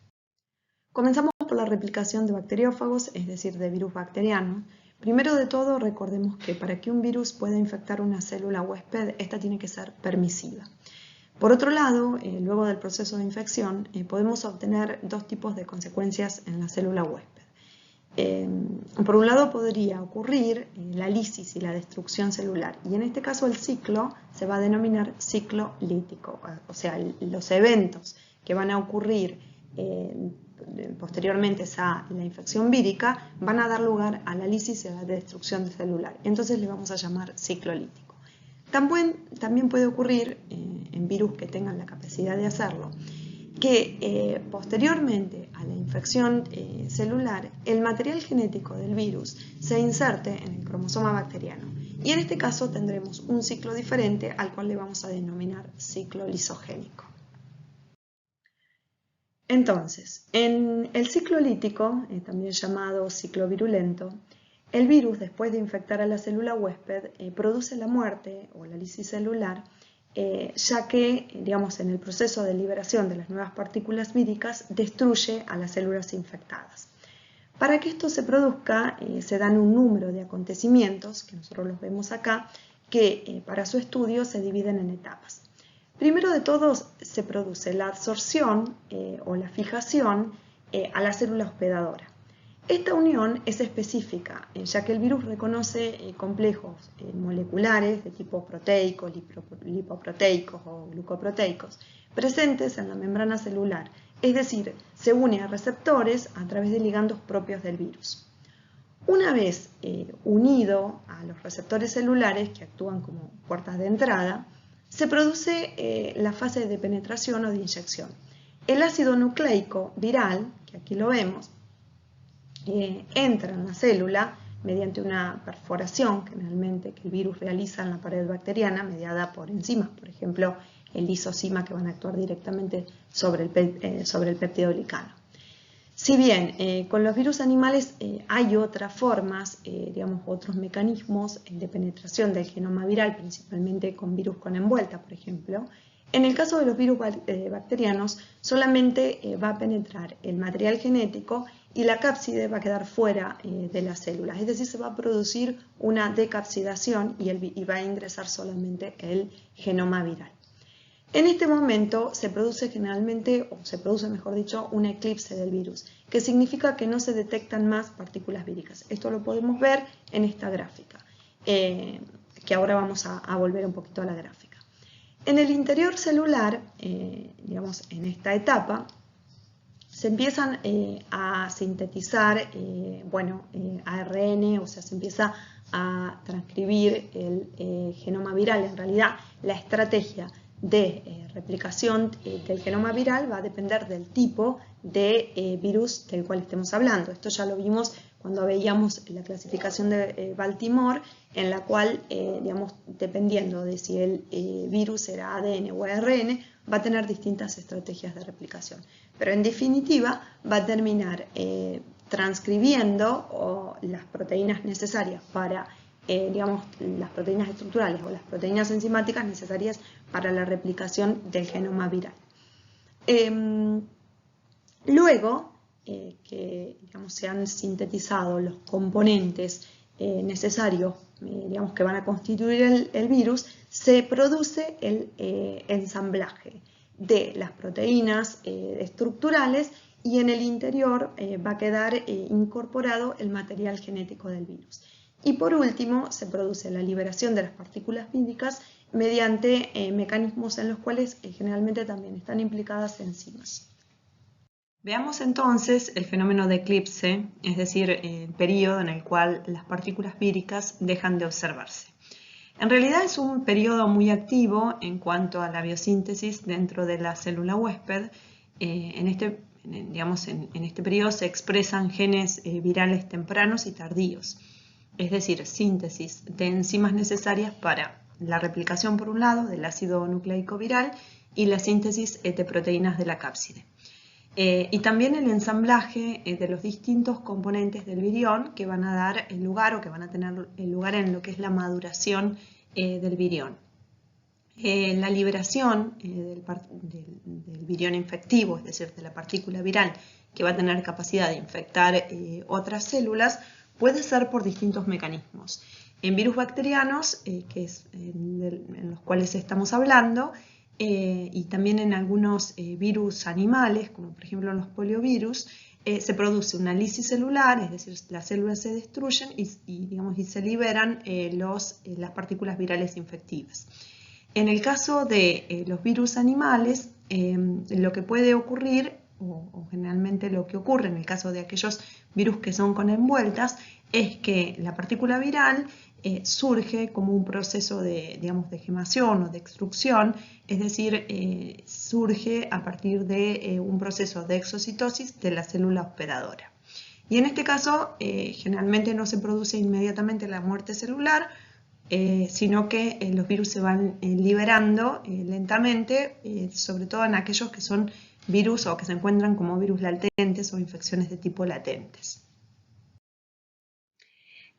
Comenzamos por la replicación de bacteriófagos, es decir, de virus bacterianos. Primero de todo, recordemos que para que un virus pueda infectar una célula huésped, esta tiene que ser permisiva. Por otro lado, luego del proceso de infección, podemos obtener dos tipos de consecuencias en la célula huésped. Por un lado podría ocurrir la lisis y la destrucción celular, y en este caso el ciclo se va a denominar ciclo lítico, o sea, los eventos que van a ocurrir posteriormente a la infección vírica van a dar lugar a la lisis y a la destrucción celular, entonces le vamos a llamar ciclo lítico. También puede ocurrir en virus que tengan la capacidad de hacerlo, que posteriormente a la infección celular, el material genético del virus se inserte en el cromosoma bacteriano. Y en este caso tendremos un ciclo diferente al cual le vamos a denominar ciclo lisogénico. Entonces, en el ciclo lítico, también llamado ciclo virulento, el virus, después de infectar a la célula huésped, produce la muerte o la lisis celular, ya que, digamos, en el proceso de liberación de las nuevas partículas víricas destruye a las células infectadas. Para que esto se produzca, se dan un número de acontecimientos, que nosotros los vemos acá, que para su estudio se dividen en etapas. Primero de todos se produce la absorción o la fijación a la célula hospedadora. Esta unión es específica, ya que el virus reconoce complejos moleculares de tipo proteico, lipoproteicos o glucoproteicos presentes en la membrana celular, es decir, se une a receptores a través de ligandos propios del virus. Una vez unido a los receptores celulares que actúan como puertas de entrada, se produce la fase de penetración o de inyección. El ácido nucleico viral, que aquí lo vemos, entra en la célula mediante una perforación generalmente que el virus realiza en la pared bacteriana mediada por enzimas, por ejemplo el lisozima, que van a actuar directamente sobre el peptidoglicano. Si bien con los virus animales hay otras formas, otros mecanismos de penetración del genoma viral, principalmente con virus con envuelta, por ejemplo, en el caso de los virus bacterianos solamente va a penetrar el material genético y la cápside va a quedar fuera de las células, es decir, se va a producir una decapsidación y va a ingresar solamente el genoma viral. En este momento se produce mejor dicho, un eclipse del virus, que significa que no se detectan más partículas víricas. Esto lo podemos ver en esta gráfica, que ahora vamos a volver un poquito a la gráfica. En el interior celular, en esta etapa, se empiezan a sintetizar ARN, o sea, se empieza a transcribir el genoma viral. En realidad, la estrategia de replicación del genoma viral va a depender del tipo de virus del cual estemos hablando. Esto ya lo vimos cuando veíamos la clasificación de Baltimore, en la cual, dependiendo de si el virus era ADN o ARN, va a tener distintas estrategias de replicación. Pero en definitiva va a terminar transcribiendo las proteínas necesarias para las proteínas estructurales o las proteínas enzimáticas necesarias para la replicación del genoma viral. Luego que se han sintetizado los componentes necesarios que van a constituir el virus, se produce el ensamblaje de las proteínas estructurales y en el interior va a quedar incorporado el material genético del virus. Y por último, se produce la liberación de las partículas víricas mediante mecanismos en los cuales generalmente también están implicadas enzimas. Veamos entonces el fenómeno de eclipse, es decir, el periodo en el cual las partículas víricas dejan de observarse. En realidad es un periodo muy activo en cuanto a la biosíntesis dentro de la célula huésped. En este periodo se expresan genes virales tempranos y tardíos, es decir, síntesis de enzimas necesarias para la replicación, por un lado, del ácido nucleico viral y la síntesis de proteínas de la cápside. Y también el ensamblaje de los distintos componentes del virión que van a dar el lugar o que van a tener el lugar en lo que es la maduración del virión. La liberación del virión infectivo, es decir, de la partícula viral que va a tener capacidad de infectar otras células, puede ser por distintos mecanismos. En virus bacterianos, que es en los cuales estamos hablando, y también en algunos virus animales, como por ejemplo en los poliovirus, se produce una lisis celular, es decir, las células se destruyen y se liberan las partículas virales infectivas. En el caso de los virus animales, lo que puede ocurrir, o generalmente lo que ocurre en el caso de aquellos virus que son con envueltas, es que la partícula viral surge como un proceso de gemación o de extrusión, es decir, surge a partir de un proceso de exocitosis de la célula hospedadora. Y en este caso, generalmente no se produce inmediatamente la muerte celular, sino que los virus se van liberando lentamente, sobre todo en aquellos que son virus o que se encuentran como virus latentes o infecciones de tipo latentes.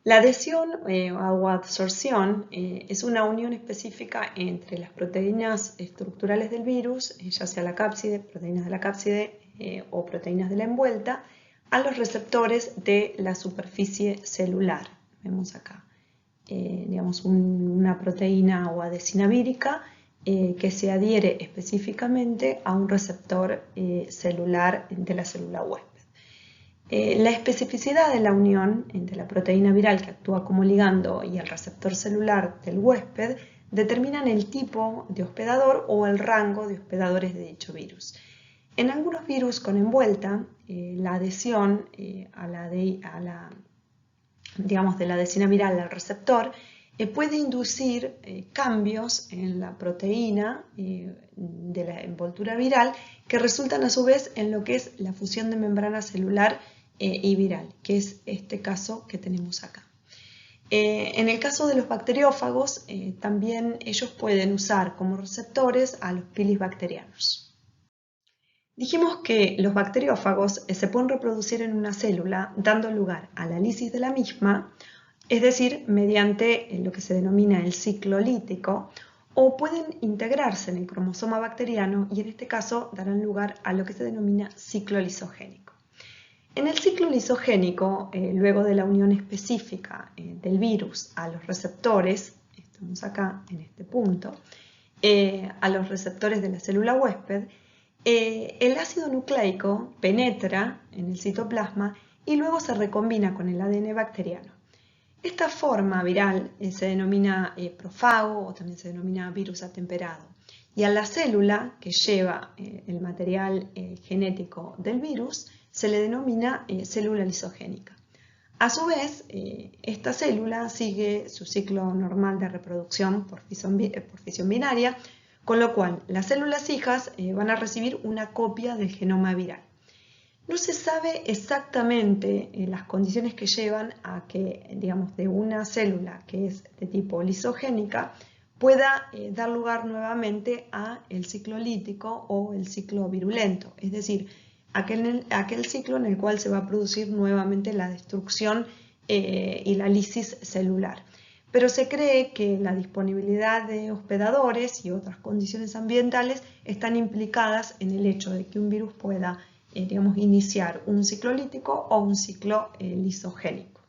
La adhesión o adsorción es una unión específica entre las proteínas estructurales del virus, ya sea la cápside, proteínas de la cápside o proteínas de la envuelta, a los receptores de la superficie celular. Vemos acá digamos, una proteína o adhesina vírica que se adhiere específicamente a un receptor celular de la célula huésped. La especificidad de la unión entre la proteína viral que actúa como ligando y el receptor celular del huésped determinan el tipo de hospedador o el rango de hospedadores de dicho virus. En algunos virus con envuelta, la adhesión digamos, de la adhesina viral al receptor puede inducir cambios en la proteína de la envoltura viral que resultan a su vez en lo que es la fusión de membrana celular y viral, que es este caso que tenemos acá. En el caso de los bacteriófagos, también ellos pueden usar como receptores a los pilis bacterianos. Dijimos que los bacteriófagos se pueden reproducir en una célula dando lugar a la lisis de la misma, es decir, mediante lo que se denomina el ciclo lítico, o pueden integrarse en el cromosoma bacteriano y en este caso darán lugar a lo que se denomina ciclo lisogénico. En el ciclo lisogénico, luego de la unión específica del virus a los receptores, estamos acá en este punto, a los receptores de la célula huésped, el ácido nucleico penetra en el citoplasma y luego se recombina con el ADN bacteriano. Esta forma viral se denomina profago o también se denomina virus atemperado. Y a la célula que lleva el material genético del virus se le denomina célula lisogénica. A su vez, esta célula sigue su ciclo normal de reproducción por fisión binaria, con lo cual las células hijas van a recibir una copia del genoma viral. No se sabe exactamente las condiciones que llevan a que, digamos, de una célula que es de tipo lisogénica pueda dar lugar nuevamente a el ciclo lítico o el ciclo virulento, es decir, aquel ciclo en el cual se va a producir nuevamente la destrucción y la lisis celular. Pero se cree que la disponibilidad de hospedadores y otras condiciones ambientales están implicadas en el hecho de que un virus pueda digamos, iniciar un ciclo lítico o un ciclo lisogénico.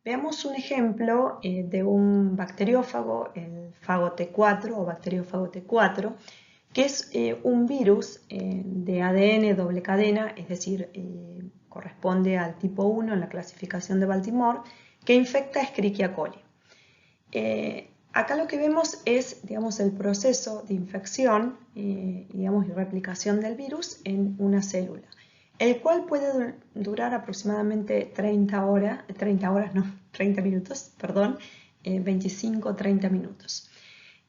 Veamos un ejemplo de un bacteriófago, el fago T4 o bacteriófago T4, que es un virus de ADN doble cadena, es decir, corresponde al tipo 1 en la clasificación de Baltimore, que infecta a Escherichia coli. Acá lo que vemos es, digamos, el proceso de infección digamos, y replicación del virus en una célula, el cual puede durar aproximadamente 30 minutos, 25-30 minutos.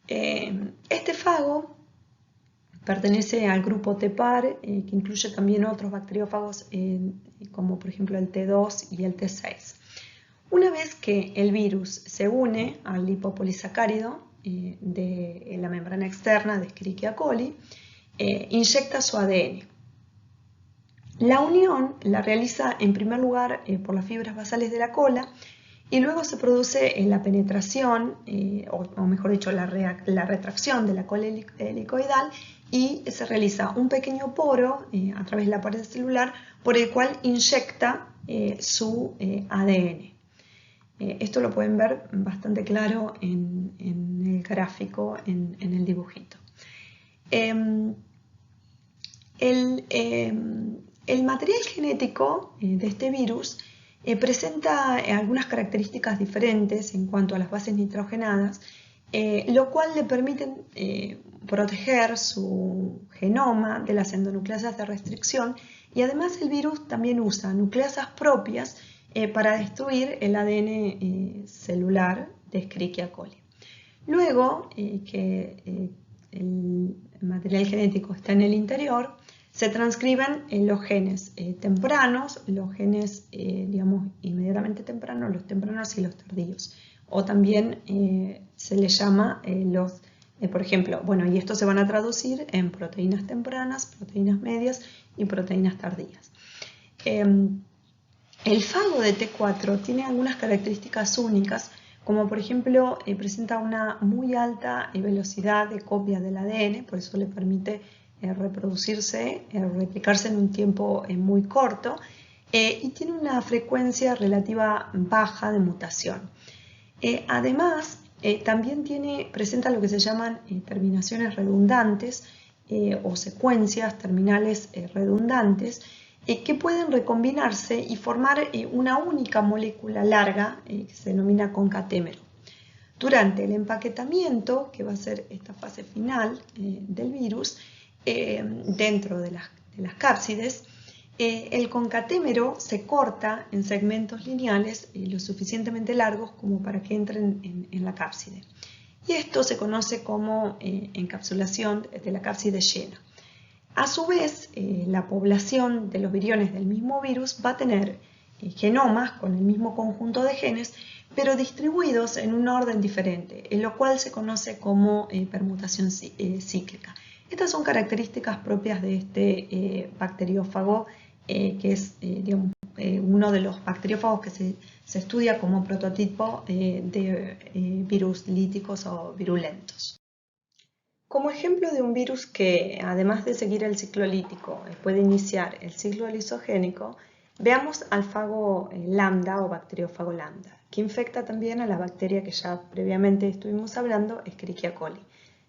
Este fago pertenece al grupo T-par, que incluye también otros bacteriófagos como por ejemplo el T2 y el T6. Una vez que el virus se une al lipopolisacárido de la membrana externa de Escherichia coli, inyecta su ADN. La unión la realiza en primer lugar por las fibras basales de la cola y luego se produce la penetración, o mejor dicho, la retracción de la cola helicoidal y se realiza un pequeño poro a través de la pared celular por el cual inyecta su ADN. Esto lo pueden ver bastante claro en el gráfico, en el dibujito. El material genético de este virus presenta algunas características diferentes en cuanto a las bases nitrogenadas, lo cual le permiten proteger su genoma de las endonucleasas de restricción y además el virus también usa nucleasas propias para destruir el ADN celular de Escherichia coli. Luego que el material genético está en el interior, se transcriben los genes tempranos, los genes digamos inmediatamente tempranos, los tempranos y los tardíos. O también se les llama por ejemplo, bueno, y estos se van a traducir en proteínas tempranas, proteínas medias y proteínas tardías. El fago de T4 tiene algunas características únicas, como por ejemplo presenta una muy alta velocidad de copia del ADN, por eso le permite reproducirse, replicarse en un tiempo muy corto, y tiene una frecuencia relativa baja de mutación. Además, también presenta lo que se llaman terminaciones redundantes o secuencias terminales redundantes que pueden recombinarse y formar una única molécula larga que se denomina concatémero. Durante el empaquetamiento, que va a ser esta fase final del virus, dentro de las cápsides, el concatémero se corta en segmentos lineales lo suficientemente largos como para que entren en la cápside. Y esto se conoce como encapsulación de la cápside llena. A su vez, la población de los viriones del mismo virus va a tener genomas con el mismo conjunto de genes, pero distribuidos en un orden diferente, en lo cual se conoce como permutación cíclica. Estas son características propias de este bacteriófago, que es digamos, uno de los bacteriófagos que se estudia como prototipo de virus líticos o virulentos. Como ejemplo de un virus que, además de seguir el ciclo lítico, puede iniciar el ciclo lisogénico, veamos al fago lambda o bacteriófago lambda, que infecta también a la bacteria que ya previamente estuvimos hablando, Escherichia coli,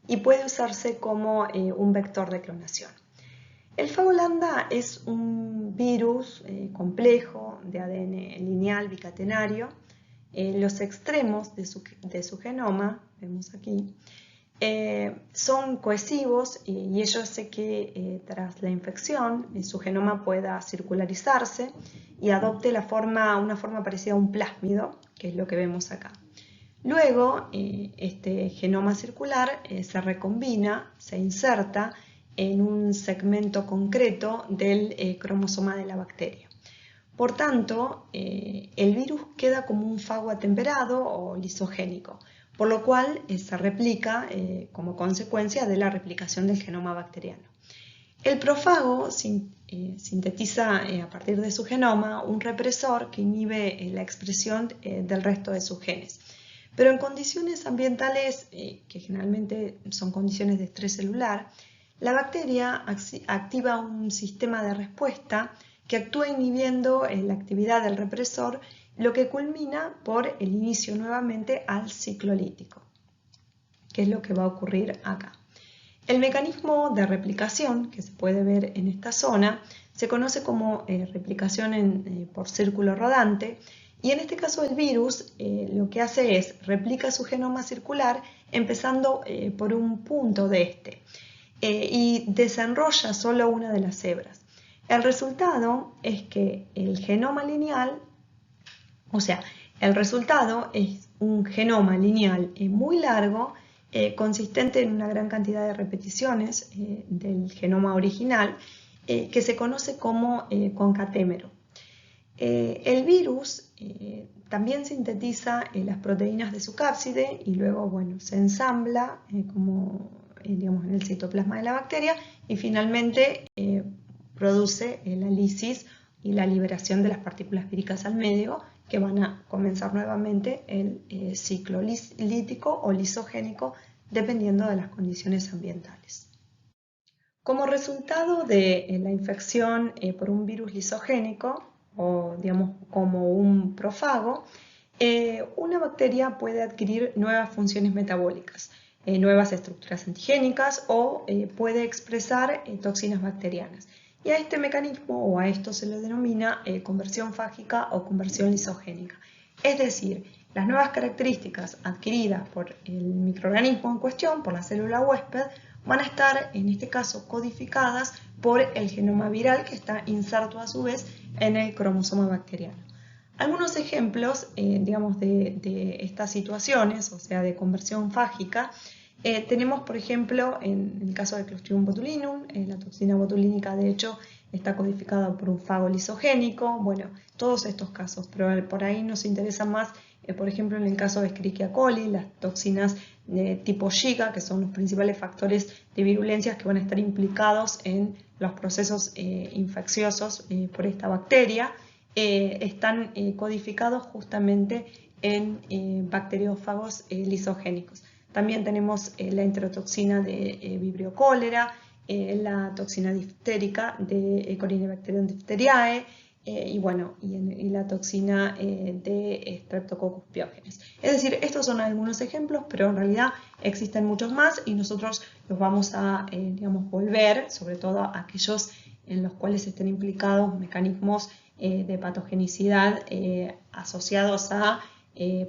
y puede usarse como un vector de clonación. El fago lambda es un virus complejo de ADN lineal bicatenario. Los extremos de su genoma, vemos aquí, son cohesivos y ello hace que tras la infección su genoma pueda circularizarse y adopte una forma parecida a un plásmido, que es lo que vemos acá. Luego, este genoma circular se recombina, se inserta en un segmento concreto del cromosoma de la bacteria. Por tanto, el virus queda como un fago atemperado o lisogénico, por lo cual se replica como consecuencia de la replicación del genoma bacteriano. El profago sintetiza a partir de su genoma un represor que inhibe la expresión del resto de sus genes. Pero en condiciones ambientales, que generalmente son condiciones de estrés celular, la bacteria activa un sistema de respuesta que actúa inhibiendo la actividad del represor, lo que culmina por el inicio nuevamente al ciclo lítico, que es lo que va a ocurrir acá. El mecanismo de replicación que se puede ver en esta zona se conoce como replicación por círculo rodante, y en este caso el virus lo que hace es replica su genoma circular empezando por un punto de este y desenrolla solo una de las hebras. El resultado es que el genoma lineal, el resultado es un genoma lineal muy largo, consistente en una gran cantidad de repeticiones del genoma original, que se conoce como concatémero. El virus también sintetiza las proteínas de su cápside y luego se ensambla digamos, en el citoplasma de la bacteria y finalmente produce la lisis y la liberación de las partículas víricas al medio, que van a comenzar nuevamente el ciclo lítico o lisogénico dependiendo de las condiciones ambientales. Como resultado de la infección por un virus lisogénico, o digamos como un profago, una bacteria puede adquirir nuevas funciones metabólicas, nuevas estructuras antigénicas o puede expresar toxinas bacterianas. Y a este mecanismo o a esto se le denomina conversión fágica o conversión lisogénica. Es decir, las nuevas características adquiridas por el microorganismo en cuestión, por la célula huésped, van a estar en este caso codificadas por el genoma viral que está inserto a su vez en el cromosoma bacteriano. Algunos ejemplos digamos, de estas situaciones, o sea, de conversión fágica, tenemos, por ejemplo, en el caso del Clostridium botulinum, la toxina botulínica de hecho está codificada por un fago lisogénico, bueno, todos estos casos, pero por ahí nos interesa más, por ejemplo, en el caso de Escherichia coli, las toxinas tipo Zika, que son los principales factores de virulencia que van a estar implicados en los procesos infecciosos por esta bacteria, están codificados justamente en bacteriófagos lisogénicos. También tenemos la enterotoxina de Vibrio cólera, la toxina diftérica de Corynebacterium diphtheriae, y la toxina de Streptococcus pyogenes. Es decir, estos son algunos ejemplos, pero en realidad existen muchos más y nosotros los vamos a volver, sobre todo a aquellos en los cuales estén implicados mecanismos de patogenicidad asociados a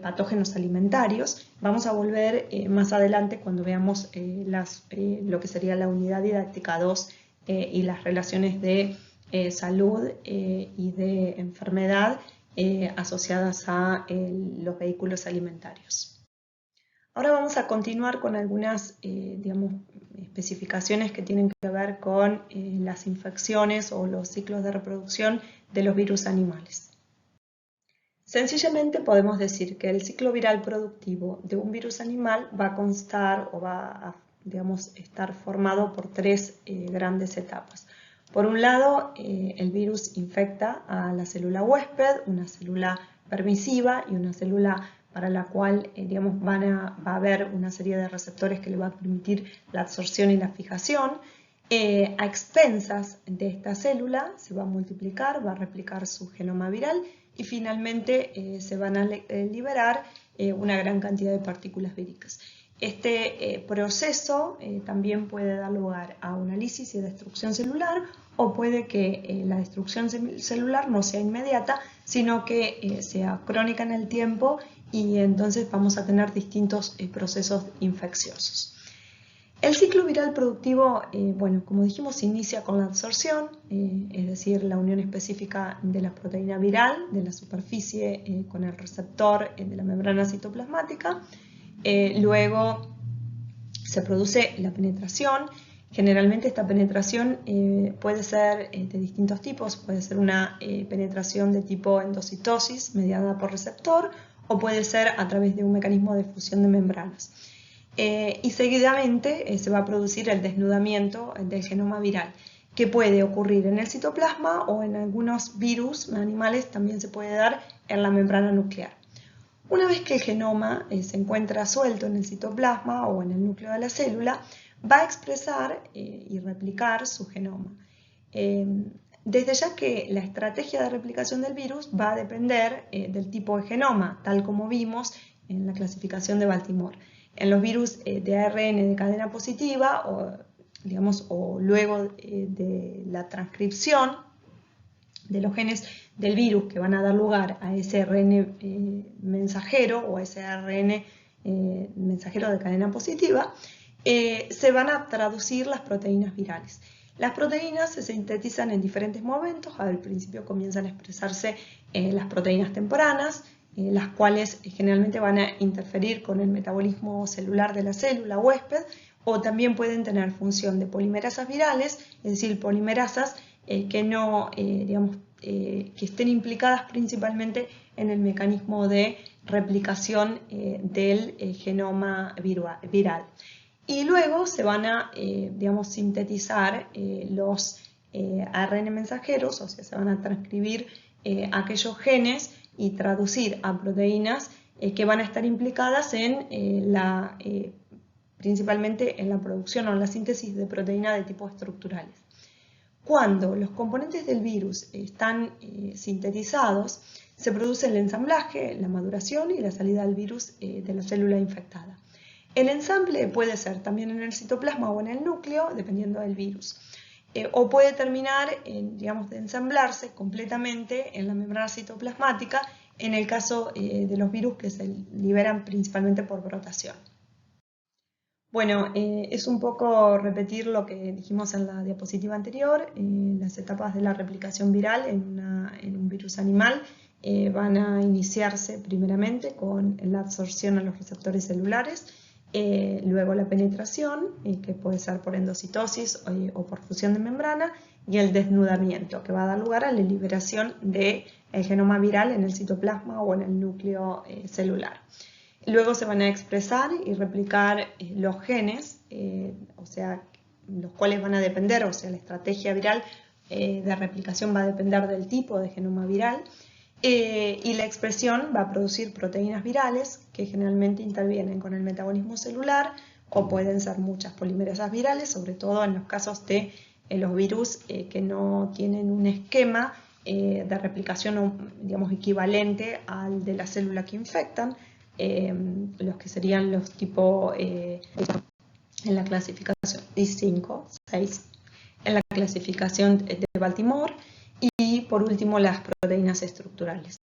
patógenos alimentarios. Vamos a volver más adelante cuando veamos lo que sería la unidad didáctica 2 y las relaciones de salud y de enfermedad asociadas a los vehículos alimentarios. Ahora vamos a continuar con algunas especificaciones que tienen que ver con las infecciones o los ciclos de reproducción de los virus animales. Sencillamente podemos decir que el ciclo viral productivo de un virus animal va a constar o va a estar formado por tres grandes etapas. Por un lado, el virus infecta a la célula huésped, una célula permisiva y una célula para la cual va a haber una serie de receptores que le va a permitir la absorción y la fijación. A expensas de esta célula se va a multiplicar, va a replicar su genoma viral y finalmente se van a liberar una gran cantidad de partículas víricas. Este proceso también puede dar lugar a una lisis y destrucción celular, o puede que la destrucción celular no sea inmediata, sino que sea crónica en el tiempo, y entonces vamos a tener distintos procesos infecciosos. El ciclo viral productivo, como dijimos, inicia con la absorción, es decir, la unión específica de la proteína viral de la superficie con el receptor de la membrana citoplasmática. Luego se produce la penetración. Generalmente esta penetración puede ser de distintos tipos, puede ser una penetración de tipo endocitosis mediada por receptor, o puede ser a través de un mecanismo de fusión de membranas. Y seguidamente se va a producir el desnudamiento del genoma viral, que puede ocurrir en el citoplasma, o en algunos virus animales también se puede dar en la membrana nuclear. Una vez que el genoma se encuentra suelto en el citoplasma o en el núcleo de la célula, va a expresar y replicar su genoma. Desde ya que la estrategia de replicación del virus va a depender del tipo de genoma, tal como vimos en la clasificación de Baltimore. En los virus de ARN de cadena positiva, o luego de la transcripción de los genes del virus que van a dar lugar a ese ARN mensajero, o a ese ARN mensajero de cadena positiva, se van a traducir las proteínas virales. Las proteínas se sintetizan en diferentes momentos. Al principio comienzan a expresarse las proteínas tempranas, las cuales generalmente van a interferir con el metabolismo celular de la célula huésped, o también pueden tener función de polimerasas virales, es decir, polimerasas que estén implicadas principalmente en el mecanismo de replicación del genoma viral. Y luego se van a sintetizar los ARN mensajeros, o sea, se van a transcribir aquellos genes y traducir a proteínas que van a estar implicadas en principalmente en la producción o en la síntesis de proteínas de tipo estructurales. Cuando los componentes del virus están sintetizados, se produce el ensamblaje, la maduración y la salida del virus de la célula infectada. El ensamble puede ser también en el citoplasma o en el núcleo, dependiendo del virus, o puede terminar de ensamblarse completamente en la membrana citoplasmática, en el caso de los virus que se liberan principalmente por brotación. Bueno, es un poco repetir lo que dijimos en la diapositiva anterior. Las etapas de la replicación viral en un virus animal van a iniciarse primeramente con la absorción a los receptores celulares, luego la penetración, que puede ser por endocitosis o por fusión de membrana, y el desnudamiento, que va a dar lugar a la liberación del genoma viral en el citoplasma o en el núcleo celular. Luego se van a expresar y replicar los genes, los cuales van a depender, la estrategia viral de replicación va a depender del tipo de genoma viral, y la expresión va a producir proteínas virales que generalmente intervienen con el metabolismo celular, o pueden ser muchas polimerasas virales, sobre todo en los casos de los virus que no tienen un esquema de replicación, digamos, equivalente al de la célula que infectan, los que serían los tipo en la clasificación I5, 6, en la clasificación de Baltimore, y por último las proteínas estructurales.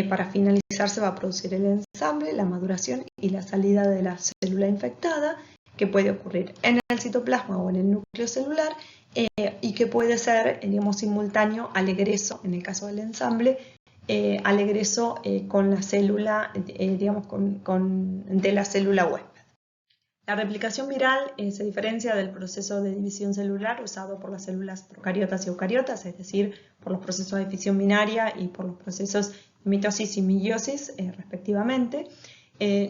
Para finalizar se va a producir el ensamble, la maduración y la salida de la célula infectada, que puede ocurrir en el citoplasma o en el núcleo celular, y que puede ser, digamos, simultáneo al egreso, en el caso del ensamble, al egreso con la célula, digamos, de la célula huésped. La replicación viral se diferencia del proceso de división celular usado por las células procariotas y eucariotas, es decir, por los procesos de fisión binaria y por los procesos de mitosis y meiosis, respectivamente.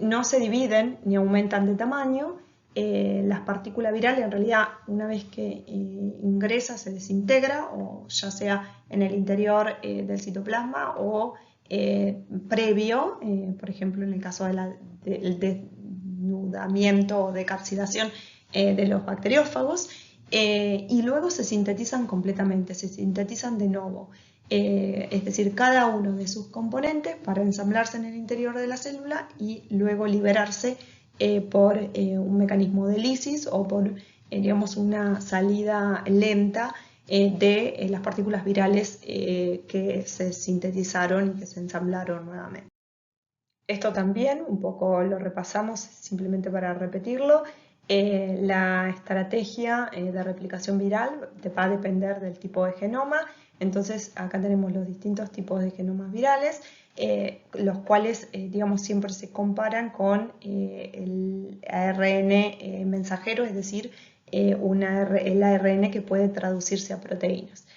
No se dividen ni aumentan de tamaño. Las partículas virales, en realidad, una vez que ingresa, se desintegra, o ya sea en el interior del citoplasma o previo, por ejemplo, en el caso del desnudamiento o de capsidación de los bacteriófagos, y luego se sintetizan completamente, se sintetizan de novo. Es decir, cada uno de sus componentes para ensamblarse en el interior de la célula y luego liberarse por un mecanismo de lisis o por, digamos, una salida lenta de las partículas virales que se sintetizaron y que se ensamblaron nuevamente. Esto también, un poco lo repasamos simplemente para repetirlo. La estrategia de replicación viral va a depender del tipo de genoma. Entonces acá tenemos los distintos tipos de genomas virales, los cuales, digamos, siempre se comparan con el ARN mensajero, es decir, el ARN que puede traducirse a proteínas.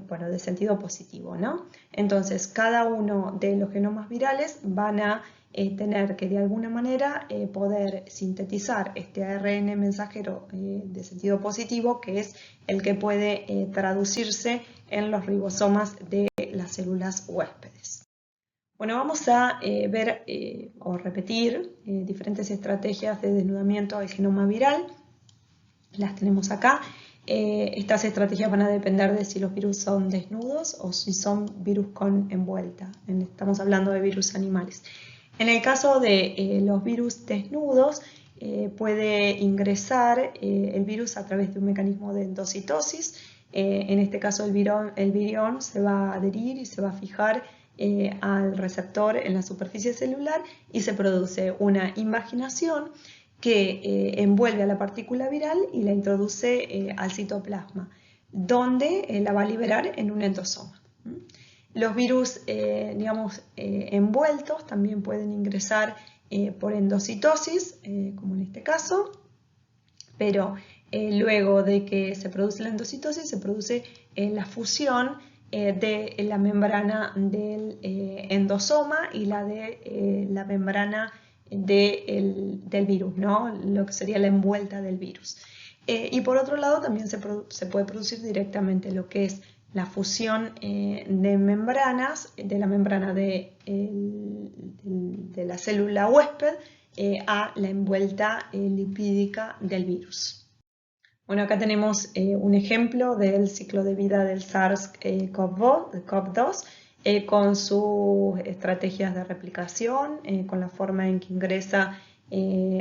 Bueno, de sentido positivo, ¿no? Entonces, cada uno de los genomas virales van a tener que de alguna manera poder sintetizar este ARN mensajero de sentido positivo, que es el que puede traducirse en los ribosomas de las células huéspedes. Bueno, vamos a ver o repetir diferentes estrategias de desnudamiento del genoma viral. Las tenemos acá. Estas estrategias van a depender de si los virus son desnudos o si son virus con envuelta. Estamos hablando de virus animales. En el caso de los virus desnudos, puede ingresar el virus a través de un mecanismo de endocitosis. En este caso el virión se va a adherir y se va a fijar al receptor en la superficie celular y se produce una invaginación que envuelve a la partícula viral y la introduce al citoplasma, donde la va a liberar en un endosoma. Los virus, digamos, envueltos también pueden ingresar por endocitosis, como en este caso, pero luego de que se produce la endocitosis, se produce la fusión de la membrana del endosoma y la de la membrana del virus, ¿no? Lo que sería la envuelta del virus. Y por otro lado también se puede producir directamente lo que es la fusión de membranas, de la membrana de la célula huésped a la envuelta lipídica del virus. Bueno, acá tenemos un ejemplo del ciclo de vida del SARS-CoV-2 con sus estrategias de replicación, con la forma en que ingresa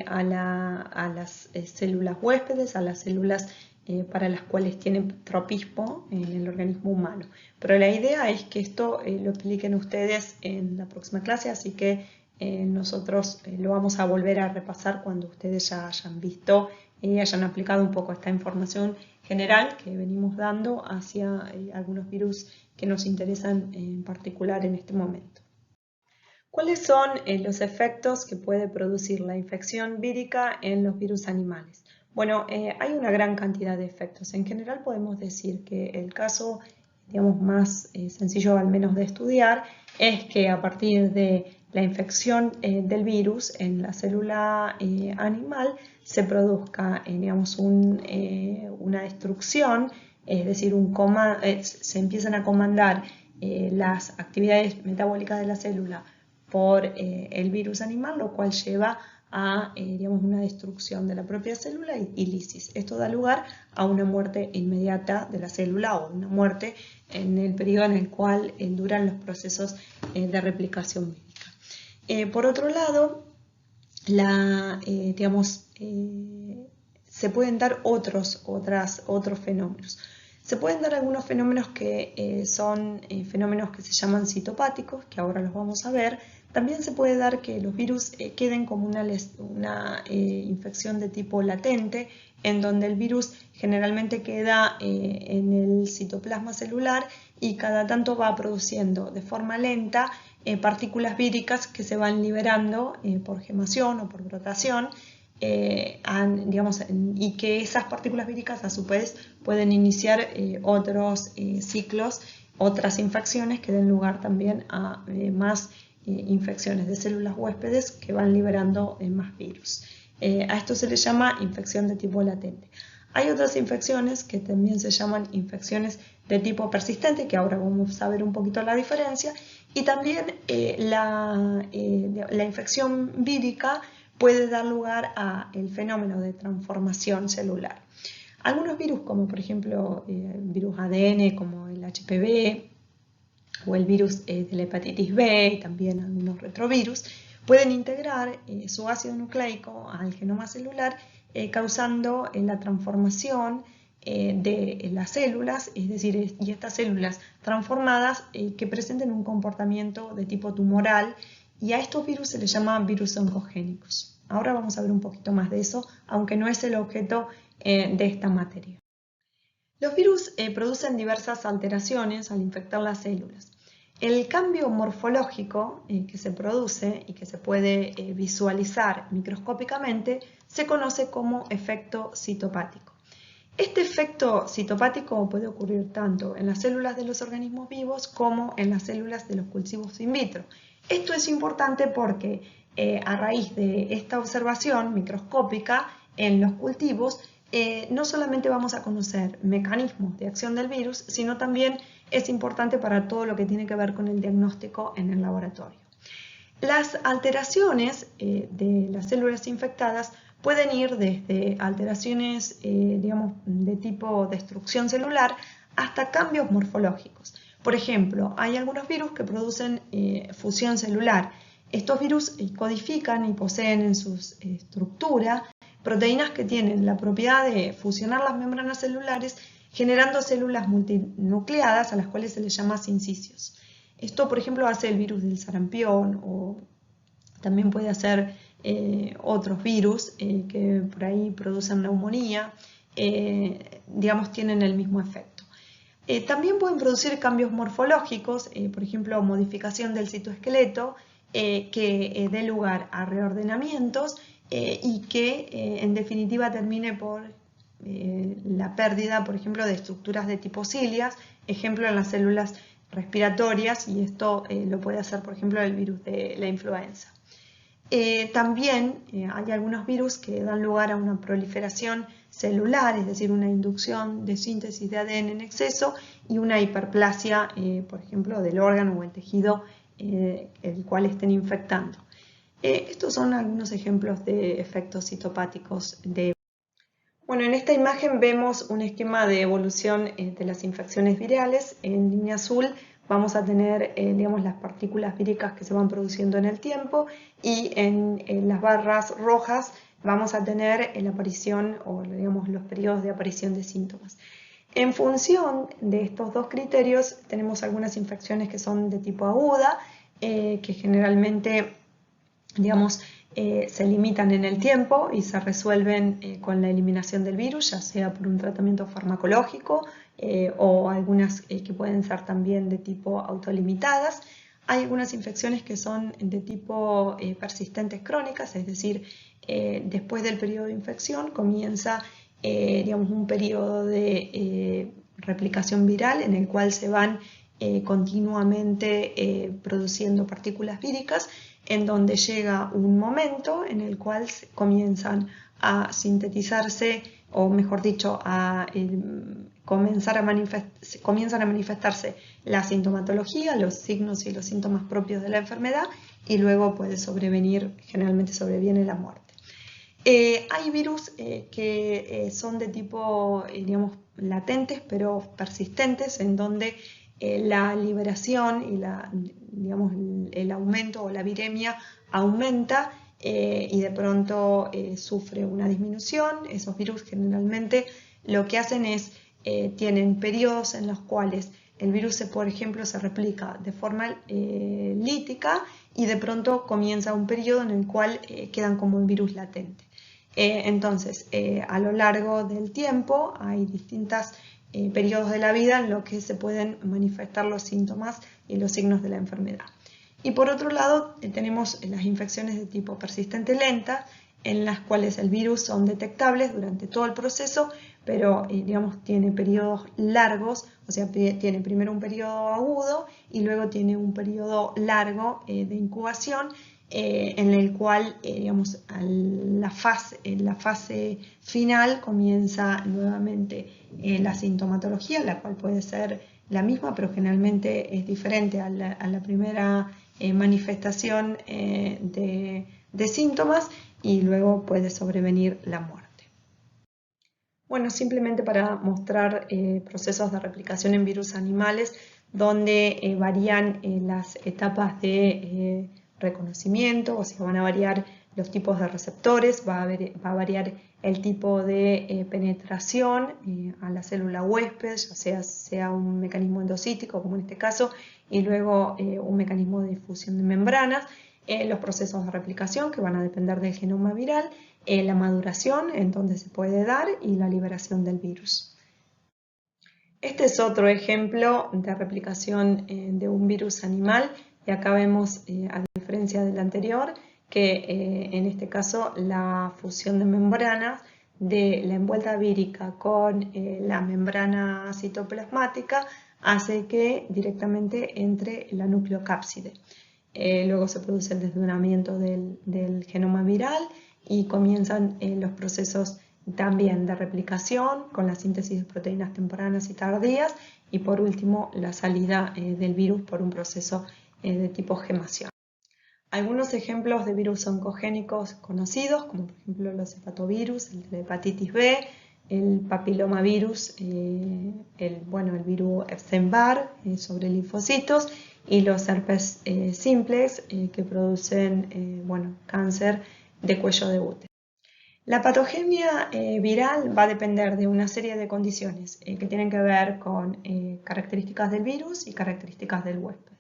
a las células huéspedes, a las células para las cuales tienen tropismo en el organismo humano. Pero la idea es que esto lo expliquen ustedes en la próxima clase, así que nosotros lo vamos a volver a repasar cuando ustedes ya hayan visto y hayan aplicado un poco esta información general que venimos dando hacia algunos virus que nos interesan en particular en este momento. ¿Cuáles son los efectos que puede producir la infección vírica en los virus animales? Bueno, hay una gran cantidad de efectos. En general podemos decir que el caso, digamos, más sencillo al menos de estudiar es que a partir de la infección del virus en la célula animal se produzca, digamos, una destrucción, es decir, se empiezan a comandar las actividades metabólicas de la célula por el virus animal, lo cual lleva a digamos, una destrucción de la propia célula y lisis. Esto da lugar a una muerte inmediata de la célula o una muerte en el periodo en el cual duran los procesos de replicación vírica. Por otro lado, se pueden dar otros fenómenos. Se pueden dar algunos fenómenos que son fenómenos que se llaman citopáticos, que ahora los vamos a ver. También se puede dar que los virus queden como una infección de tipo latente, en donde el virus generalmente queda en el citoplasma celular y cada tanto va produciendo de forma lenta partículas víricas que se van liberando por gemación o por brotación, y que esas partículas víricas a su vez pueden iniciar otros ciclos, otras infecciones que den lugar también a más infecciones de células huéspedes que van liberando más virus. A esto se le llama infección de tipo latente. Hay otras infecciones que también se llaman infecciones de tipo persistente, que ahora vamos a ver un poquito la diferencia, y también la infección vírica puede dar lugar al fenómeno de transformación celular. Algunos virus, como por ejemplo el virus ADN, como el HPV, o el virus de la hepatitis B, y también algunos retrovirus, pueden integrar su ácido nucleico al genoma celular, causando la transformación de las células, es decir, y estas células transformadas que presenten un comportamiento de tipo tumoral, y a estos virus se les llama virus oncogénicos. Ahora vamos a ver un poquito más de eso, aunque no es el objeto de esta materia. Los virus producen diversas alteraciones al infectar las células. El cambio morfológico que se produce y que se puede visualizar microscópicamente se conoce como efecto citopático. Este efecto citopático puede ocurrir tanto en las células de los organismos vivos como en las células de los cultivos in vitro. Esto es importante porque a raíz de esta observación microscópica en los cultivos, no solamente vamos a conocer mecanismos de acción del virus, sino también es importante para todo lo que tiene que ver con el diagnóstico en el laboratorio. Las alteraciones de las células infectadas pueden ir desde alteraciones de tipo destrucción celular hasta cambios morfológicos. Por ejemplo, hay algunos virus que producen fusión celular. Estos virus codifican y poseen en su estructura proteínas que tienen la propiedad de fusionar las membranas celulares, generando células multinucleadas a las cuales se les llama sincicios. Esto, por ejemplo, hace el virus del sarampión, o también puede hacer otros virus que por ahí producen neumonía, tienen el mismo efecto. También pueden producir cambios morfológicos, por ejemplo, modificación del citoesqueleto, que dé lugar a reordenamientos y que en definitiva termine por la pérdida, por ejemplo, de estructuras de tipo cilias, ejemplo en las células respiratorias, y esto lo puede hacer, por ejemplo, el virus de la influenza. También hay algunos virus que dan lugar a una proliferación celular, es decir, una inducción de síntesis de ADN en exceso y una hiperplasia, por ejemplo, del órgano o el tejido el cual estén infectando. Estos son algunos ejemplos de efectos citopáticos. Bueno, en esta imagen vemos un esquema de evolución de las infecciones virales. En línea azul vamos a tener las partículas víricas que se van produciendo en el tiempo, y en las barras rojas vamos a tener la aparición o los periodos de aparición de síntomas. En función de estos dos criterios tenemos algunas infecciones que son de tipo aguda, que generalmente se limitan en el tiempo y se resuelven con la eliminación del virus, ya sea por un tratamiento farmacológico o algunas que pueden ser también de tipo autolimitadas. Hay algunas infecciones que son de tipo persistentes crónicas, es decir, después del periodo de infección comienza un periodo de replicación viral en el cual se van continuamente produciendo partículas víricas, en donde llega un momento en el cual comienzan a sintetizarse, o mejor dicho, comienzan a manifestarse la sintomatología, los signos y los síntomas propios de la enfermedad, y luego puede sobrevenir, generalmente sobreviene la muerte. Hay virus que son de tipo, digamos, latentes, pero persistentes, en donde la liberación y digamos, el aumento o la viremia aumenta y de pronto sufre una disminución. Esos virus generalmente lo que hacen es, tienen periodos en los cuales el virus, por ejemplo, se replica de forma lítica y de pronto comienza un periodo en el cual quedan como un virus latente. Entonces, a lo largo del tiempo hay distintos periodos de la vida en los que se pueden manifestar los síntomas y los signos de la enfermedad. Y por otro lado, tenemos las infecciones de tipo persistente lenta, en las cuales el virus son detectables durante todo el proceso, pero digamos tiene periodos largos, o sea, tiene primero un periodo agudo y luego tiene un periodo largo de incubación, en el cual, digamos, en la fase final comienza nuevamente la sintomatología, la cual puede ser la misma, pero generalmente es diferente a la primera manifestación de síntomas, y luego puede sobrevenir la muerte. Bueno, simplemente para mostrar procesos de replicación en virus animales donde varían las etapas de reconocimiento, o sea, van a variar los tipos de receptores, va a variar el tipo de penetración a la célula huésped, ya sea un mecanismo endocítico, como en este caso, y luego un mecanismo de difusión de membranas, los procesos de replicación que van a depender del genoma viral, la maduración en donde se puede dar y la liberación del virus. Este es otro ejemplo de replicación de un virus animal, y acá vemos, a diferencia del anterior, que en este caso la fusión de membranas de la envuelta vírica con la membrana citoplasmática hace que directamente entre la nucleocápside. Luego se produce el desdoblamiento del genoma viral y comienzan los procesos también de replicación con la síntesis de proteínas tempranas y tardías, y por último la salida del virus por un proceso de tipo gemación. Algunos ejemplos de virus oncogénicos conocidos, como por ejemplo los hepatovirus, el de la hepatitis B, el papilomavirus, el virus Epstein-Barr sobre linfocitos, y los herpes simplex que producen cáncer de cuello de útero. La patogenia viral va a depender de una serie de condiciones que tienen que ver con características del virus y características del huésped.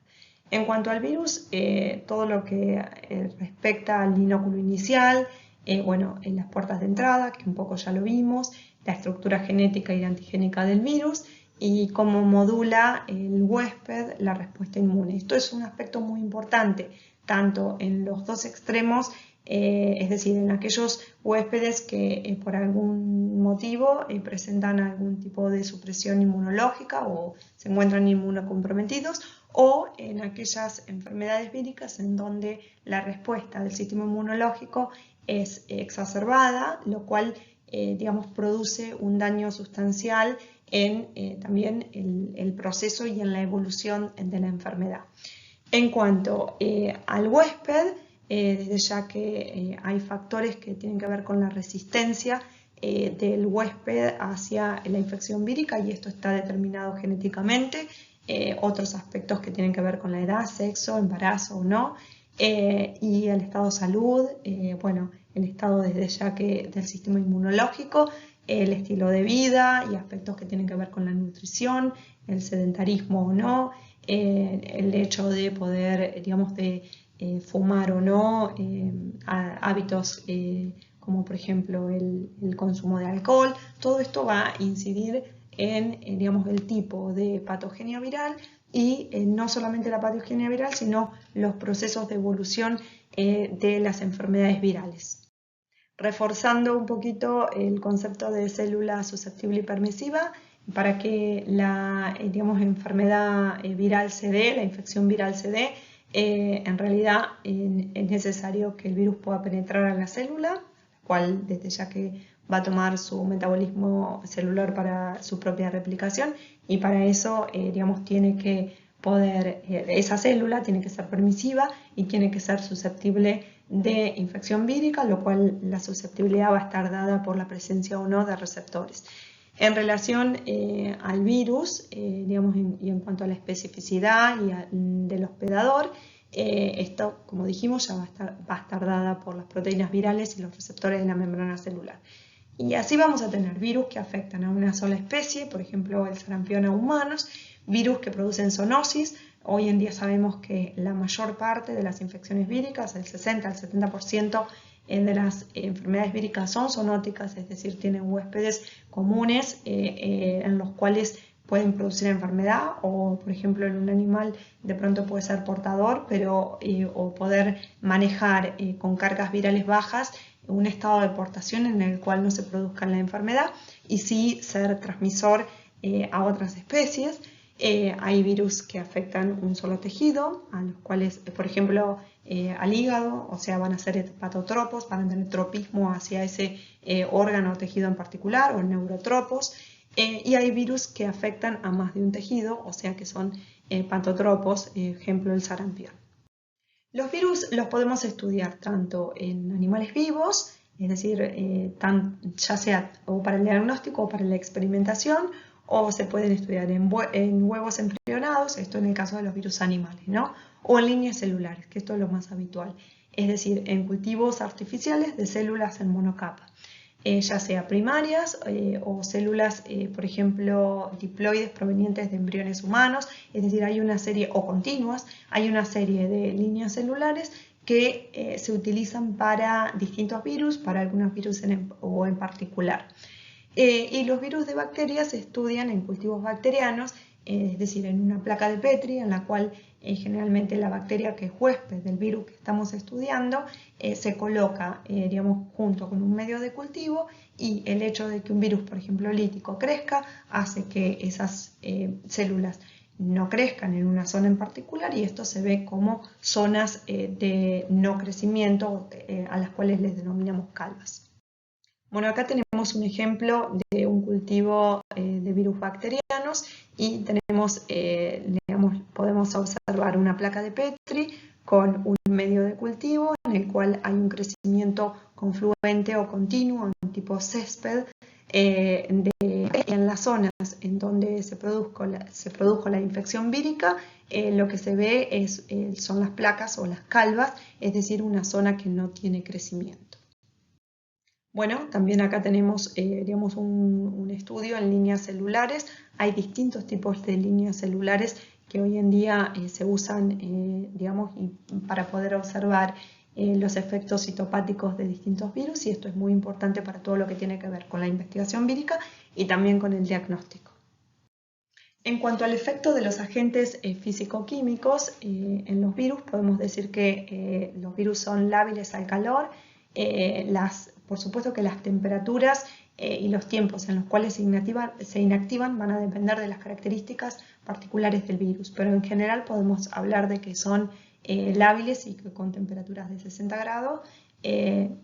En cuanto al virus, todo lo que respecta al inóculo inicial, en las puertas de entrada, que un poco ya lo vimos, la estructura genética y antigénica del virus, y cómo modula el huésped la respuesta inmune. Esto es un aspecto muy importante, tanto en los dos extremos, es decir, en aquellos huéspedes que por algún motivo presentan algún tipo de supresión inmunológica o se encuentran inmunocomprometidos, o en aquellas enfermedades víricas en donde la respuesta del sistema inmunológico es exacerbada, lo cual produce un daño sustancial en también el proceso y en la evolución de la enfermedad. En cuanto al huésped, desde ya que hay factores que tienen que ver con la resistencia del huésped hacia la infección vírica, y esto está determinado genéticamente. Otros aspectos que tienen que ver con la edad, sexo, embarazo o no, y el estado de salud, el estado desde ya que del sistema inmunológico, el estilo de vida y aspectos que tienen que ver con la nutrición, el sedentarismo o no, el hecho de poder, fumar o no, hábitos como por ejemplo el consumo de alcohol. Todo esto va a incidir en el tipo de patogenia viral, y no solamente la patogenia viral, sino los procesos de evolución de las enfermedades virales. Reforzando un poquito el concepto de célula susceptible y permisiva, para que la enfermedad viral se dé, la infección viral se dé, en realidad es necesario que el virus pueda penetrar a la célula, la cual desde ya que va a tomar su metabolismo celular para su propia replicación, y para eso tiene que poder, esa célula tiene que ser permisiva y tiene que ser susceptible de infección vírica, lo cual la susceptibilidad va a estar dada por la presencia o no de receptores. En relación al virus, digamos, y en cuanto a la especificidad del hospedador, esto, como dijimos, ya va a estar dada por las proteínas virales y los receptores de la membrana celular. Y así vamos a tener virus que afectan a una sola especie, por ejemplo el sarampión a humanos, virus que producen zoonosis. Hoy en día sabemos que la mayor parte de las infecciones víricas, el 60 al 70% de las enfermedades víricas son zoonóticas, es decir, tienen huéspedes comunes en los cuales pueden producir enfermedad, o por ejemplo en un animal de pronto puede ser portador, pero o poder manejar con cargas virales bajas un estado de portación en el cual no se produzca la enfermedad y sí ser transmisor a otras especies. Hay virus que afectan un solo tejido, a los cuales, por ejemplo, al hígado, o sea, van a ser hepatotropos, van a tener tropismo hacia ese órgano o tejido en particular, o neurotropos. Y hay virus que afectan a más de un tejido, o sea que son pantotropos, ejemplo el sarampión. Los virus los podemos estudiar tanto en animales vivos, es decir, ya sea o para el diagnóstico o para la experimentación, o se pueden estudiar en huevos embrionados, esto en el caso de los virus animales, ¿no? O en líneas celulares, que esto es lo más habitual, es decir, en cultivos artificiales de células en monocapa. Ya sea primarias o células, por ejemplo, diploides provenientes de embriones humanos, es decir, hay una serie, o continuas, hay una serie de líneas celulares que se utilizan para distintos virus, para algunos virus en particular. Y los virus de bacterias se estudian en cultivos bacterianos, es decir, en una placa de Petri en la cual generalmente la bacteria que es huésped del virus que estamos estudiando se coloca, digamos, junto con un medio de cultivo, y el hecho de que un virus, por ejemplo, lítico, crezca hace que esas células no crezcan en una zona en particular, y esto se ve como zonas de no crecimiento a las cuales les denominamos calvas. Bueno, acá tenemos un ejemplo de un cultivo de virus bacterianos y tenemos, digamos, podemos observar una placa de Petri con un medio de cultivo en el cual hay un crecimiento confluente o continuo en tipo césped, y en las zonas en donde se produjo la infección vírica, lo que se ve son las placas o las calvas, es decir, una zona que no tiene crecimiento. Bueno, también acá tenemos digamos, un estudio en líneas celulares. Hay distintos tipos de líneas celulares que hoy en día se usan digamos, para poder observar los efectos citopáticos de distintos virus, y esto es muy importante para todo lo que tiene que ver con la investigación vírica y también con el diagnóstico. En cuanto al efecto de los agentes físico-químicos en los virus, podemos decir que los virus son lábiles al calor. Por supuesto que las temperaturas y los tiempos en los cuales se inactivan van a depender de las características particulares del virus, pero en general podemos hablar de que son lábiles y que con temperaturas de 60 grados,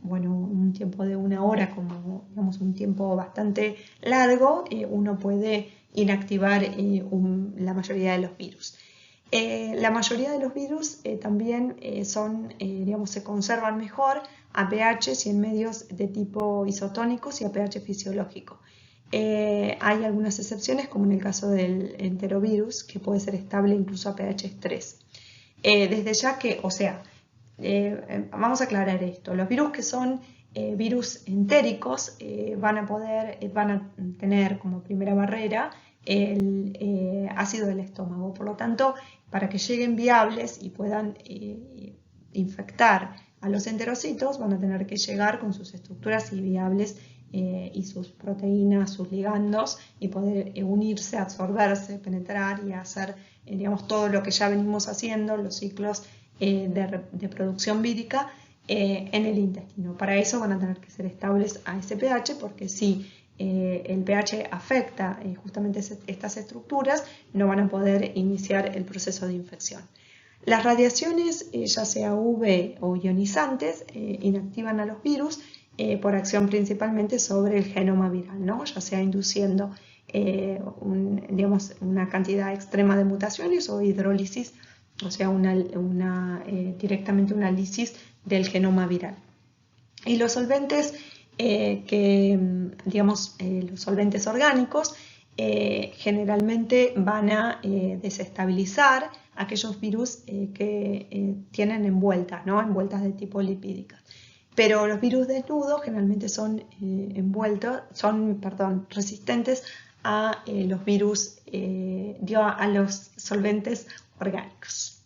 bueno, un tiempo de 1 hora, como digamos un tiempo bastante largo, uno puede inactivar la mayoría de los virus. La mayoría de los virus también digamos, se conservan mejor a pH y en medios de tipo isotónicos y a pH fisiológico. Hay algunas excepciones, como en el caso del enterovirus, que puede ser estable incluso a pH 3. Desde ya que, o sea, vamos a aclarar esto, los virus que son virus entéricos van a tener como primera barrera el ácido del estómago. Por lo tanto, para que lleguen viables y puedan infectar a los enterocitos, van a tener que llegar con sus estructuras viables y sus proteínas, sus ligandos, y poder unirse, absorberse, penetrar y hacer digamos, todo lo que ya venimos haciendo, los ciclos de producción vírica en el intestino. Para eso van a tener que ser estables a ese pH, porque si el pH afecta justamente estas estructuras, no van a poder iniciar el proceso de infección. Las radiaciones, ya sea UV o ionizantes, inactivan a los virus por acción principalmente sobre el genoma viral, ¿no? Ya sea induciendo digamos, una cantidad extrema de mutaciones o hidrólisis, o sea, directamente una lisis del genoma viral. Y los solventes los solventes orgánicos generalmente van a desestabilizar aquellos virus que tienen envueltas de tipo lipídica. Pero los virus desnudos generalmente son resistentes a los virus, a los solventes orgánicos.